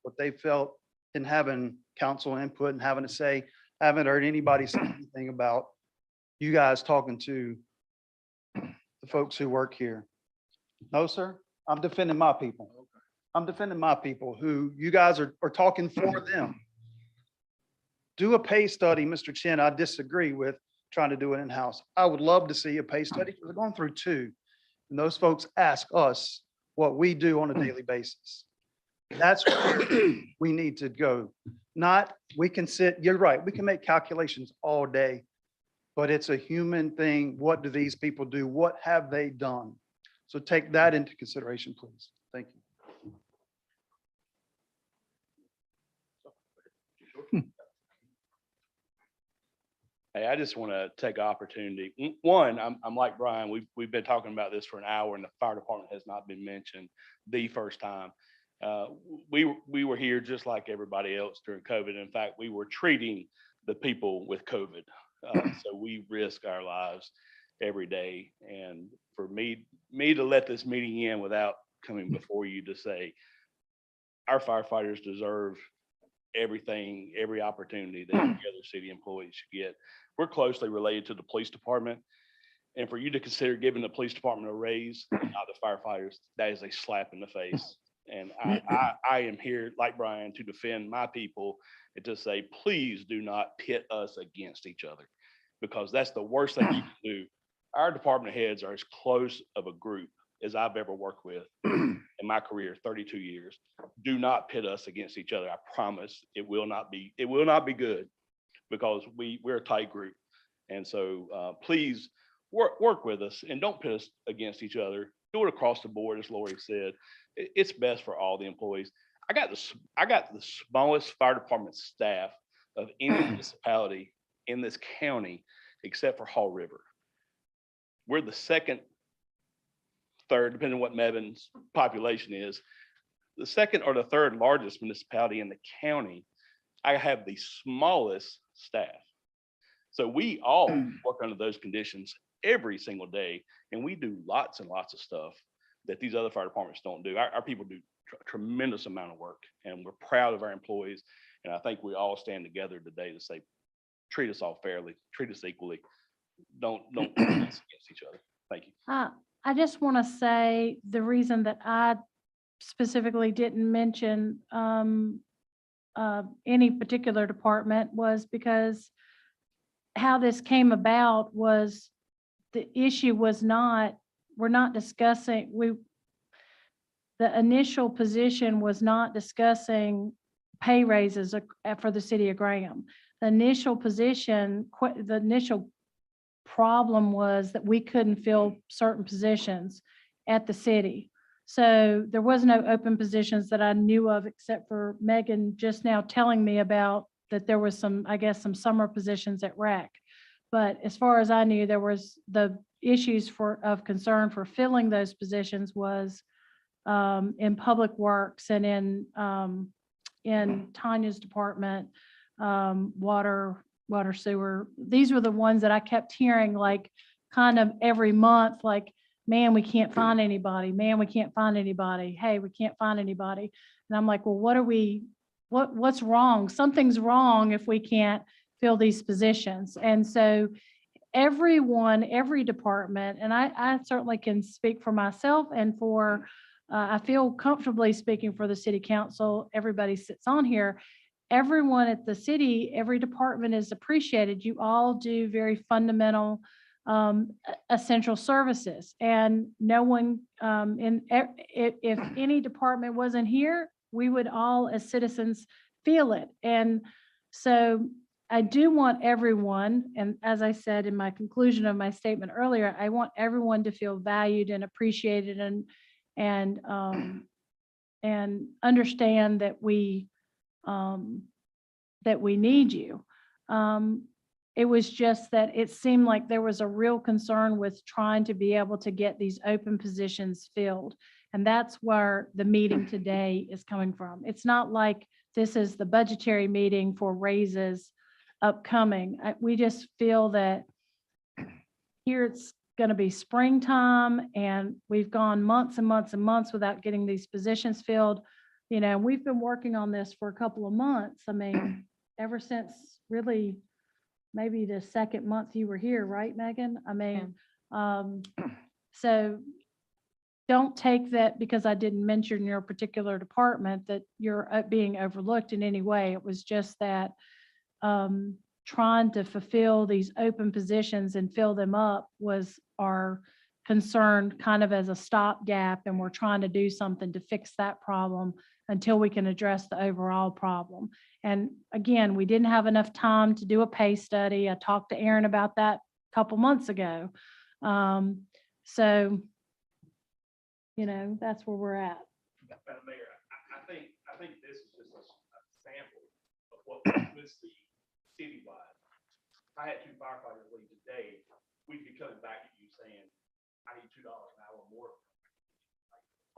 what they felt in having council input and having to say. I haven't heard anybody say anything about you guys talking to the folks who work here. No, sir, I'm defending my people. I'm defending my people who you guys are talking for them. Do a pay study, Mr. Chin. I disagree with trying to do it in-house. I would love to see a pay study. We're going through two. And those folks ask us what we do on a daily basis. That's where we need to go. Not, we can sit, you're right, we can make calculations all day, but it's a human thing. What do these people do? What have they done? So take that into consideration, please. Thank you. Hey, I just want to take opportunity. One, I'm like Brian, we've been talking about this for an hour and the fire department has not been mentioned the first time. We were here just like everybody else during COVID. In fact, we were treating the people with COVID. So we risk our lives every day. And for me to let this meeting in without coming before you to say, our firefighters deserve everything, every opportunity that every other city employees should get. We're closely related to the police department. And for you to consider giving the police department a raise, and not the firefighters, that is a slap in the face. And I am here, like Brian, to defend my people and to say, please do not pit us against each other, because that's the worst thing you can do. Our department heads are as close of a group as I've ever worked with in my career, 32 years. Do not pit us against each other. I promise it will not be good, because we're a tight group. And so please work with us and don't pit us against each other. Do it across the board, as Lori said. It's best for all the employees. I got the smallest fire department staff of any municipality in this county, except for Hall River. We're the second, third, depending on what Mebane's population is, the second or the third largest municipality in the county. I have the smallest staff. So we all work under those conditions every single day, and we do lots and lots of stuff that these other fire departments don't do. Our people do tremendous amount of work, and we're proud of our employees. And I think we all stand together today to say, treat us all fairly, treat us equally. Don't put us against each other. Thank you. I just want to say the reason that I specifically didn't mention any particular department was because how this came about was the issue was not, we're not discussing, the initial position was not discussing pay raises for the city of Graham. The initial position, the initial problem was that we couldn't fill certain positions at the city. So there was no open positions that I knew of, except for Megan just now telling me about that there was some, I guess, some summer positions at REC. But as far as I knew, there was the issues of concern for filling those positions was in Public Works and in Tanya's department, water sewer. These were the ones that I kept hearing like kind of every month, like, man, we can't find anybody. Man, we can't find anybody. Hey, we can't find anybody. And I'm like, well, what's wrong? Something's wrong if we can't fill these positions. And so everyone, every department, and I certainly can speak for myself and for, I feel comfortably speaking for the city council. Everybody sits on here. Everyone at the city, every department is appreciated. You all do very fundamental essential services, and no one if any department wasn't here, we would all as citizens feel it. And so I do want everyone, and as I said in my conclusion of my statement earlier, I want everyone to feel valued and appreciated and understand that we need you. It was just that it seemed like there was a real concern with trying to be able to get these open positions filled. And that's where the meeting today is coming from. It's not like this is the budgetary meeting for raises upcoming. We just feel that here it's going to be springtime and we've gone months and months and months without getting these positions filled. You know, we've been working on this for a couple of months. I mean, ever since really maybe the second month you were here, right, Megan? I mean, so don't take that because I didn't mention your particular department that you're being overlooked in any way. It was just that trying to fulfill these open positions and fill them up was our concern, kind of as a stopgap, and we're trying to do something to fix that problem until we can address the overall problem. And again, we didn't have enough time to do a pay study. I talked to Aaron about that a couple months ago. So, you know, that's where we're at. Madam Mayor, I think this is just a sample of what we see citywide. I had 2 firefighters leave today. We'd be coming back at you saying, I need $2 an hour more.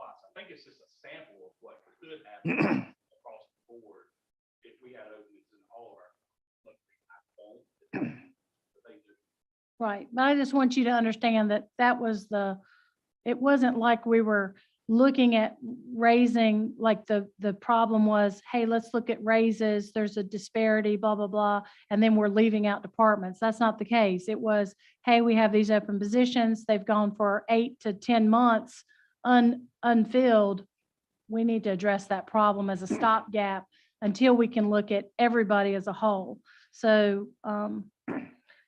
I think it's just a sample of what could happen across the board if we had openings in all of our. Right, but I just want you to understand that that was it wasn't like we were looking at raising, like the problem was, hey, let's look at raises, there's a disparity, blah, blah, blah, and then we're leaving out departments. That's not the case. It was, hey, we have these open positions, they've gone for 8 to 10 months unfilled. We need to address that problem as a stopgap until we can look at everybody as a whole. So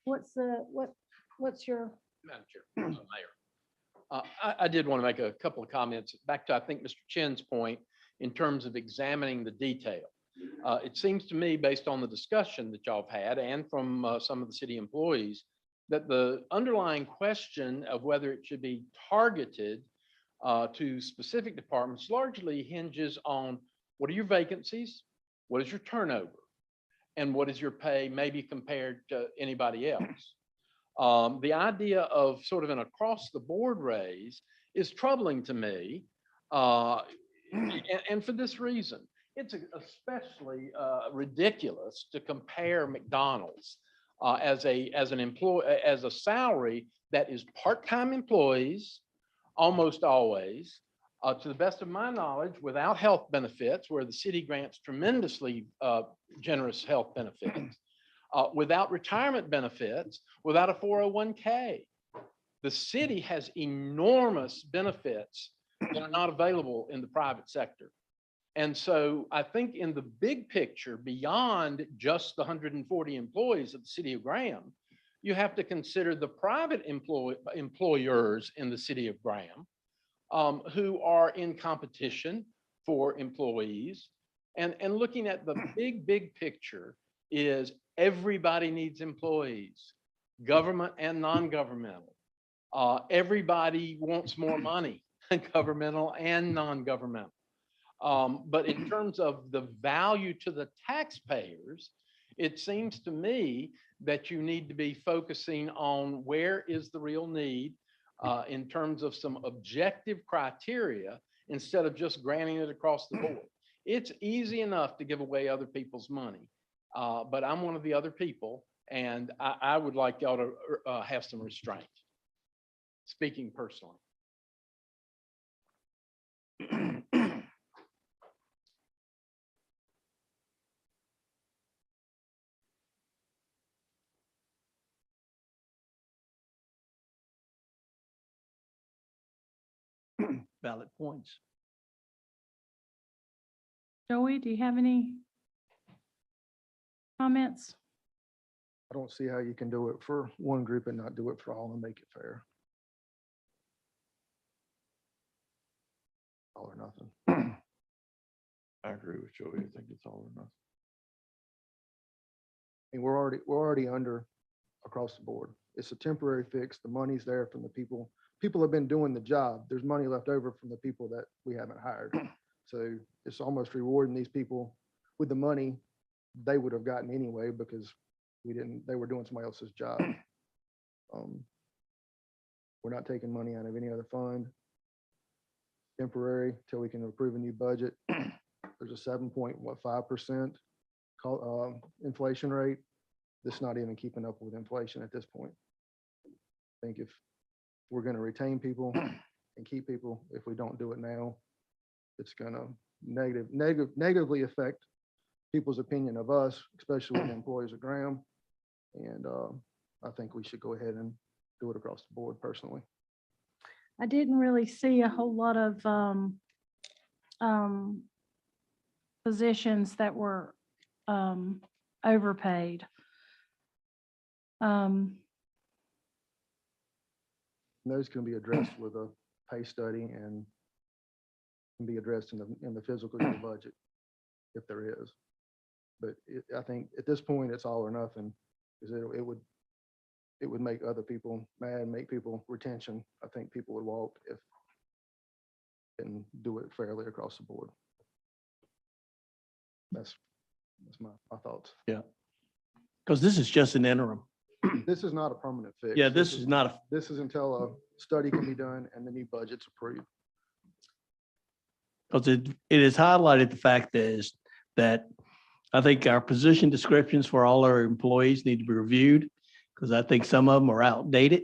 what's your? Madam Chair, Mayor. I did want to make a couple of comments back to, I think, Mr. Chin's point in terms of examining the detail. It seems to me, based on the discussion that y'all have had and from some of the city employees, that the underlying question of whether it should be targeted to specific departments largely hinges on what are your vacancies, what is your turnover, and what is your pay maybe compared to anybody else. The idea of sort of an across the board raise is troubling to me. And for this reason, it's especially ridiculous to compare McDonald's as an employee, as a salary that is part-time employees almost always, To the best of my knowledge, without health benefits, where the city grants tremendously generous health benefits, without retirement benefits, without a 401k. The city has enormous benefits that are not available in the private sector. And so I think in the big picture, beyond just the 140 employees of the city of Graham, you have to consider the private employers in the city of Graham who are in competition for employees. And looking at the big picture is everybody needs employees, government and non-governmental. Everybody wants more money, governmental and non-governmental. But in terms of the value to the taxpayers, it seems to me that you need to be focusing on where is the real need in terms of some objective criteria instead of just granting it across the board. It's easy enough to give away other people's money, but I'm one of the other people, and I would like y'all to have some restraint, speaking personally. Valid points. Joey, do you have any comments? I don't see how you can do it for one group and not do it for all and make it fair. All or nothing. I agree with Joey. I think it's all or nothing. And we're already under across the board. It's a temporary fix. The money's there from the people. People have been doing the job. There's money left over from the people that we haven't hired. So it's almost rewarding these people with the money they would have gotten anyway because they were doing somebody else's job. We're not taking money out of any other fund. Temporary till we can approve a new budget. There's a 7.5% inflation rate. This is not even keeping up with inflation at this point. I think if we're going to retain people and keep people, if we don't do it now, it's going to negatively affect people's opinion of us, especially the employees of Graham. And I think we should go ahead and do it across the board personally. I didn't really see a whole lot of positions that were overpaid. Those can be addressed with a pay study and can be addressed in the fiscal year budget if there is. But I think at this point, it's all or nothing because it would make other people mad, make people retention. I think people would walk if and do it fairly across the board. That's my thoughts. Yeah. Because this is just an interim. This is not a permanent fix. Yeah, this is not a, This is until a study can be done and the new budget's approved. because it has highlighted the fact is that I think our position descriptions for all our employees need to be reviewed because I think some of them are outdated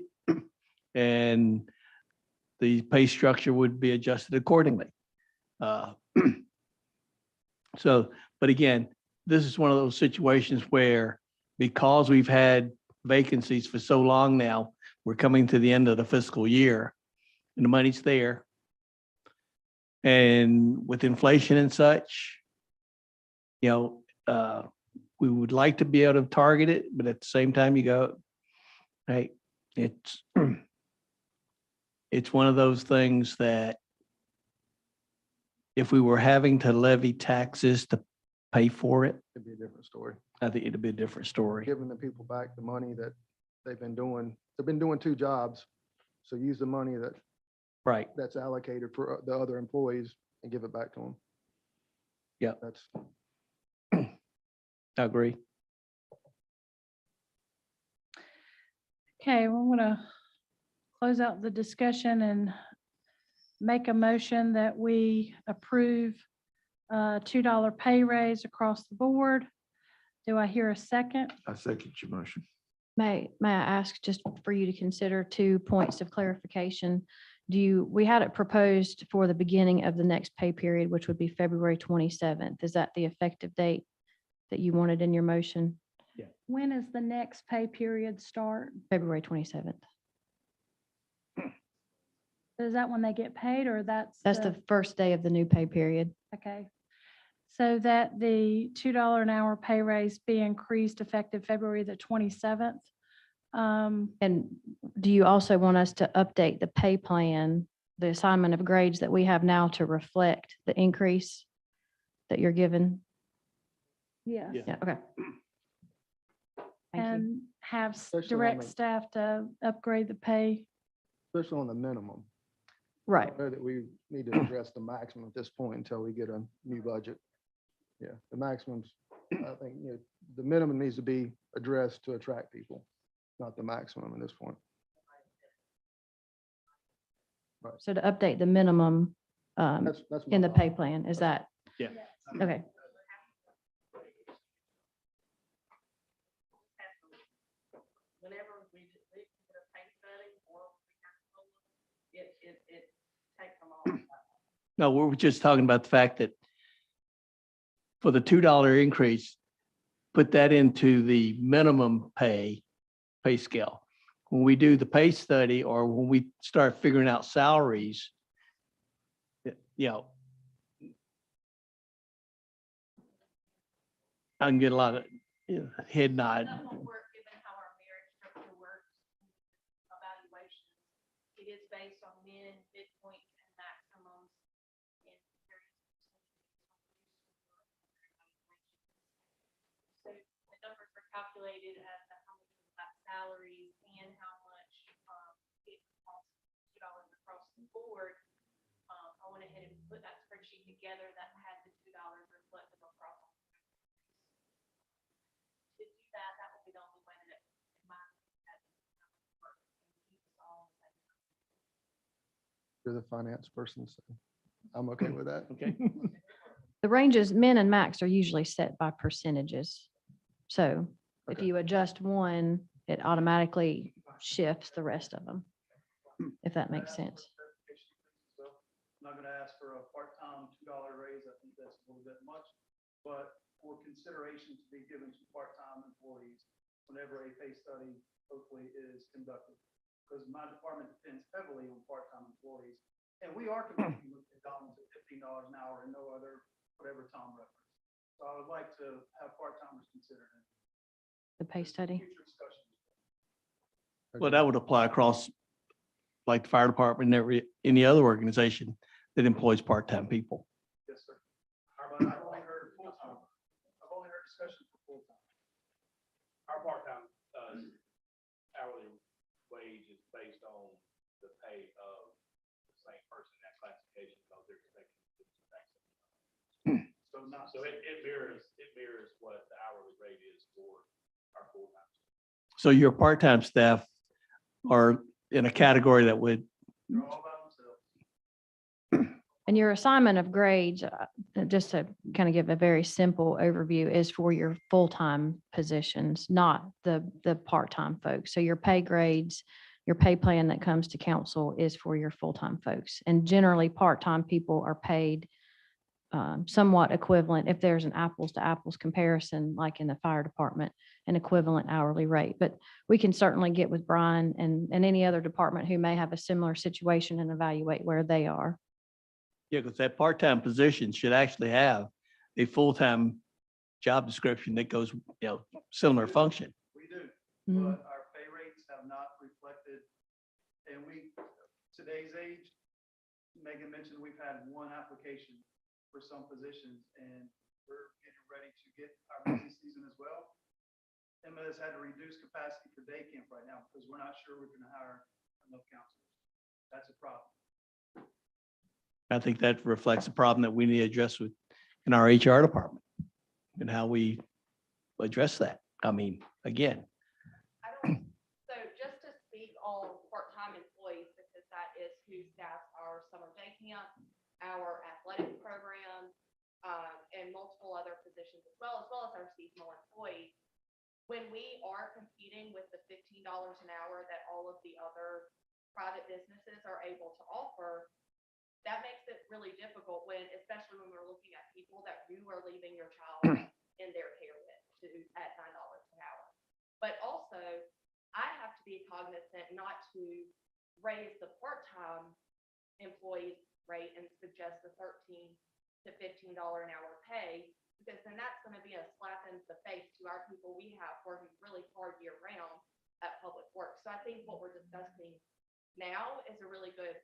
and the pay structure would be adjusted accordingly. So, but again, this is one of those situations where because we've had vacancies for so long now, we're coming to the end of the fiscal year and the money's there. And with inflation and such, you know, we would like to be able to target it, but at the same time you go, hey, it's one of those things that if we were having to levy taxes to pay for it, It'd be a different story. I think it'd be a different story. Giving the people back the money that they've been doing. They've been doing two jobs. So use the money Right. that's allocated for the other employees and give it back to them. Yeah. That's, I agree. Okay, well, I'm gonna close out the discussion and make a motion that we approve $2 pay raise across the board. Do I hear a second? I second your motion. May I ask just for you to consider 2 points of clarification? we had it proposed for the beginning of the next pay period, which would be February 27th. Is that the effective date that you wanted in your motion? When is the next pay period start? February 27th. Is that when they get paid or that's? That's the first day of the new pay period. Okay. So that the $2 an hour pay raise be increased effective February the 27th. And do you also want us to update the pay plan, the assignment of grades that we have now to reflect the increase that you're given? Yeah. Yeah, okay. Thank you. And have Especially on direct the- staff to upgrade the pay. Especially on the minimum. Right. I know that we need to address the maximum at this point until we get a new budget. Yeah, the maximums, I think, the minimum needs to be addressed to attract people, not the maximum at this point. So to update the minimum That's my in the thought. pay plan, is that? Yeah. Okay. Whenever we get a pay study or it takes them all. No, we were just talking about the fact that for the $2 increase, put that into the minimum pay scale. When we do the pay study or when we start figuring out salaries, I can get a lot of head nod. That won't work given how our merit structure works. Evaluation, it is based on min, midpoints, and maximums. And so the numbers were calculated as to how much of that salaries and how much it costs $2 across the board. I went ahead and put that spreadsheet together that had the $2 reflective across all. To do that, that will be the only way that in my opinion, that work and keep us all on the same page. You're the finance person, so I'm okay with that. Okay. The ranges, min and max are usually set by percentages. So if Okay. you adjust one, it automatically shifts the rest of them, if that makes sense. I'm not gonna ask for a part-time $2 raise. I think that's a little bit much. But for consideration to be given to part-time employees whenever a pay study hopefully is conducted. Because my department depends heavily on part-time employees. And we are competing with McDonald's at $15 an hour and no other, whatever Tom referenced. So I would like to have part-timers considered in The pay study. future discussions. Well, that would apply across like the fire department and any other organization that employs part-time people. Yes, sir. But I've only heard full-time. I've only heard discussion for full-time. Our part-time hourly wage is based on the pay of the same person in that classification because they're expecting to do the exact same. So not. So it mirrors what the hourly rate is for our full-time. So your part-time staff are in a category that would, They're all by themselves. And your assignment of grades, just to kind of give a very simple overview, is for your full-time positions, not the part-time folks. So your pay grades, your pay plan that comes to council is for your full-time folks. And generally, part-time people are paid somewhat equivalent, if there's an apples to apples comparison, like in the fire department, an equivalent hourly rate. But we can certainly get with Brian and any other department who may have a similar situation and evaluate where they are. yeah, because that part-time position should actually have a full-time job description that goes, similar function. We do, Mhm. but our pay rates have not reflected. And today's age, Megan mentioned we've had one application for some positions and we're getting ready to get our busy season as well. Emma has had to reduce capacity for day camp right now because we're not sure we're gonna hire enough counselors. That's a problem. I think that reflects a problem that we need to address in our HR department and how we address that. I mean, again, So just to speak on part-time employees, because that is who staffs our summer day camp, our athletic program, and multiple other positions as well as our seasonal employees. When we are competing with the $15 an hour that all of the other private businesses are able to offer, that makes it really difficult when, especially when we're looking at people that you are leaving your child in their care with at $9 an hour. But also, I have to be cognizant not to raise the part-time employee rate and suggest the $13 to $15 an hour pay, because then that's going to be a slap in the face to our people we have working really hard year round at Public Works. So I think what we're discussing now is a really good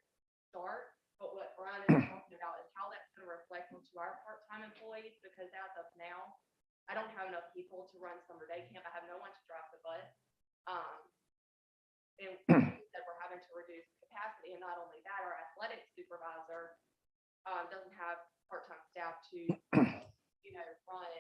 start. But what Brian is talking about is how that's going to reflect onto our part-time employees, because as of now, I don't have enough people to run summer day camp. I have no one to drive the bus. And like you said, we're having to reduce capacity. And not only that, our athletic supervisor doesn't have part-time staff to, run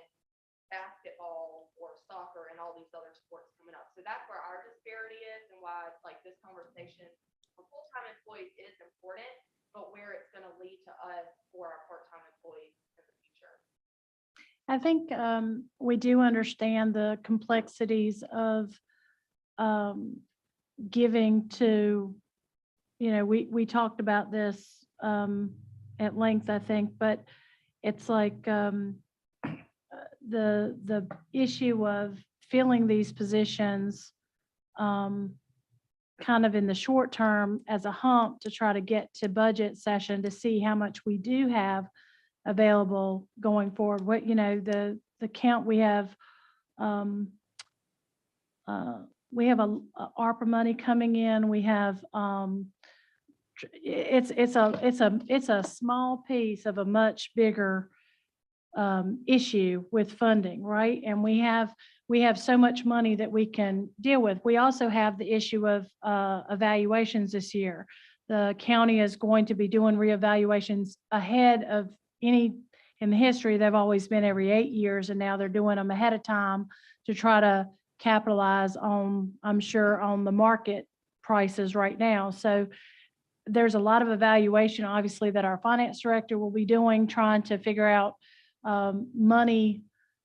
basketball or soccer and all these other sports coming up. So that's where our disparity is, and why like this conversation for full-time employees is important, but where it's going to lead to us for our part-time employees in the future. I think we do understand the complexities of giving to, we talked about this at length, I think, but it's like the issue of filling these positions kind of in the short term as a hump to try to get to budget session to see how much we do have available going forward. What, the count we have a ARPA money coming in. We have it's a small piece of a much bigger issue with funding, right? And we have so much money that we can deal with. We also have the issue of evaluations this year. The county is going to be doing reevaluations ahead of any, in the history, they've always been every 8 years, and now they're doing them ahead of time to try to capitalize on, I'm sure, on the market prices right now. So there's a lot of evaluation, obviously, that our finance director will be doing, trying to figure out money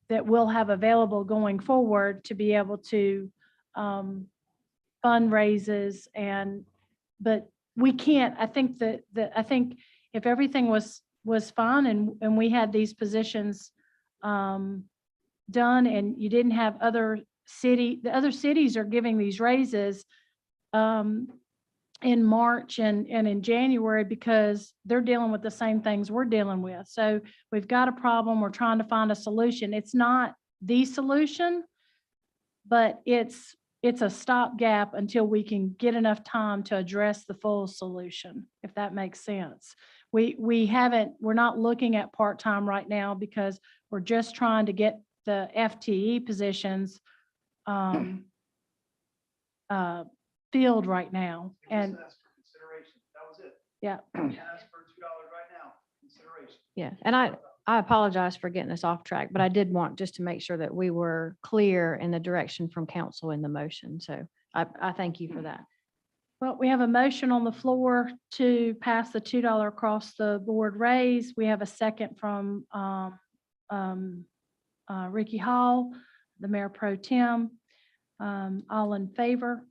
that we'll have available going forward to be able to fundraises. But we can't, I think I think if everything was fine and we had these positions done, and you didn't have the other cities are giving these raises in March and in January, because they're dealing with the same things we're dealing with. So we've got a problem. We're trying to find a solution. It's not the solution, but it's a stopgap until we can get enough time to address the full solution, if that makes sense. We're not looking at part-time right now because we're just trying to get the FTE positions filled right now. And Consideration. That was it. yeah. Ask for $2 right now. Consideration. Yeah, and I apologize for getting us off track, but I did want just to make sure that we were clear in the direction from council in the motion. So I thank you for that. Well, we have a motion on the floor to pass the $2 across the board raise. We have a second from Ricky Hall, the Mayor Pro Tem. All in favor?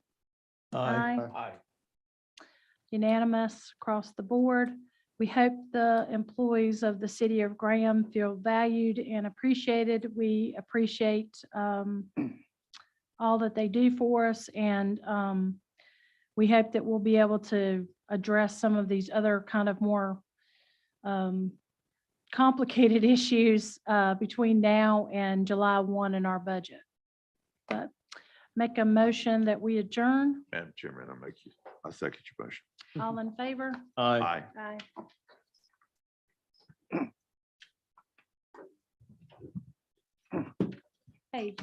Aye. Aye. Unanimous across the board. We hope the employees of the city of Graham feel valued and appreciated. We appreciate all that they do for us, and we hope that we'll be able to address some of these other kind of more complicated issues between now and July 1 in our budget. But make a motion that we adjourn. Madam Chairman, I second your motion. All in favor? Aye. Aye. Aye. Hey,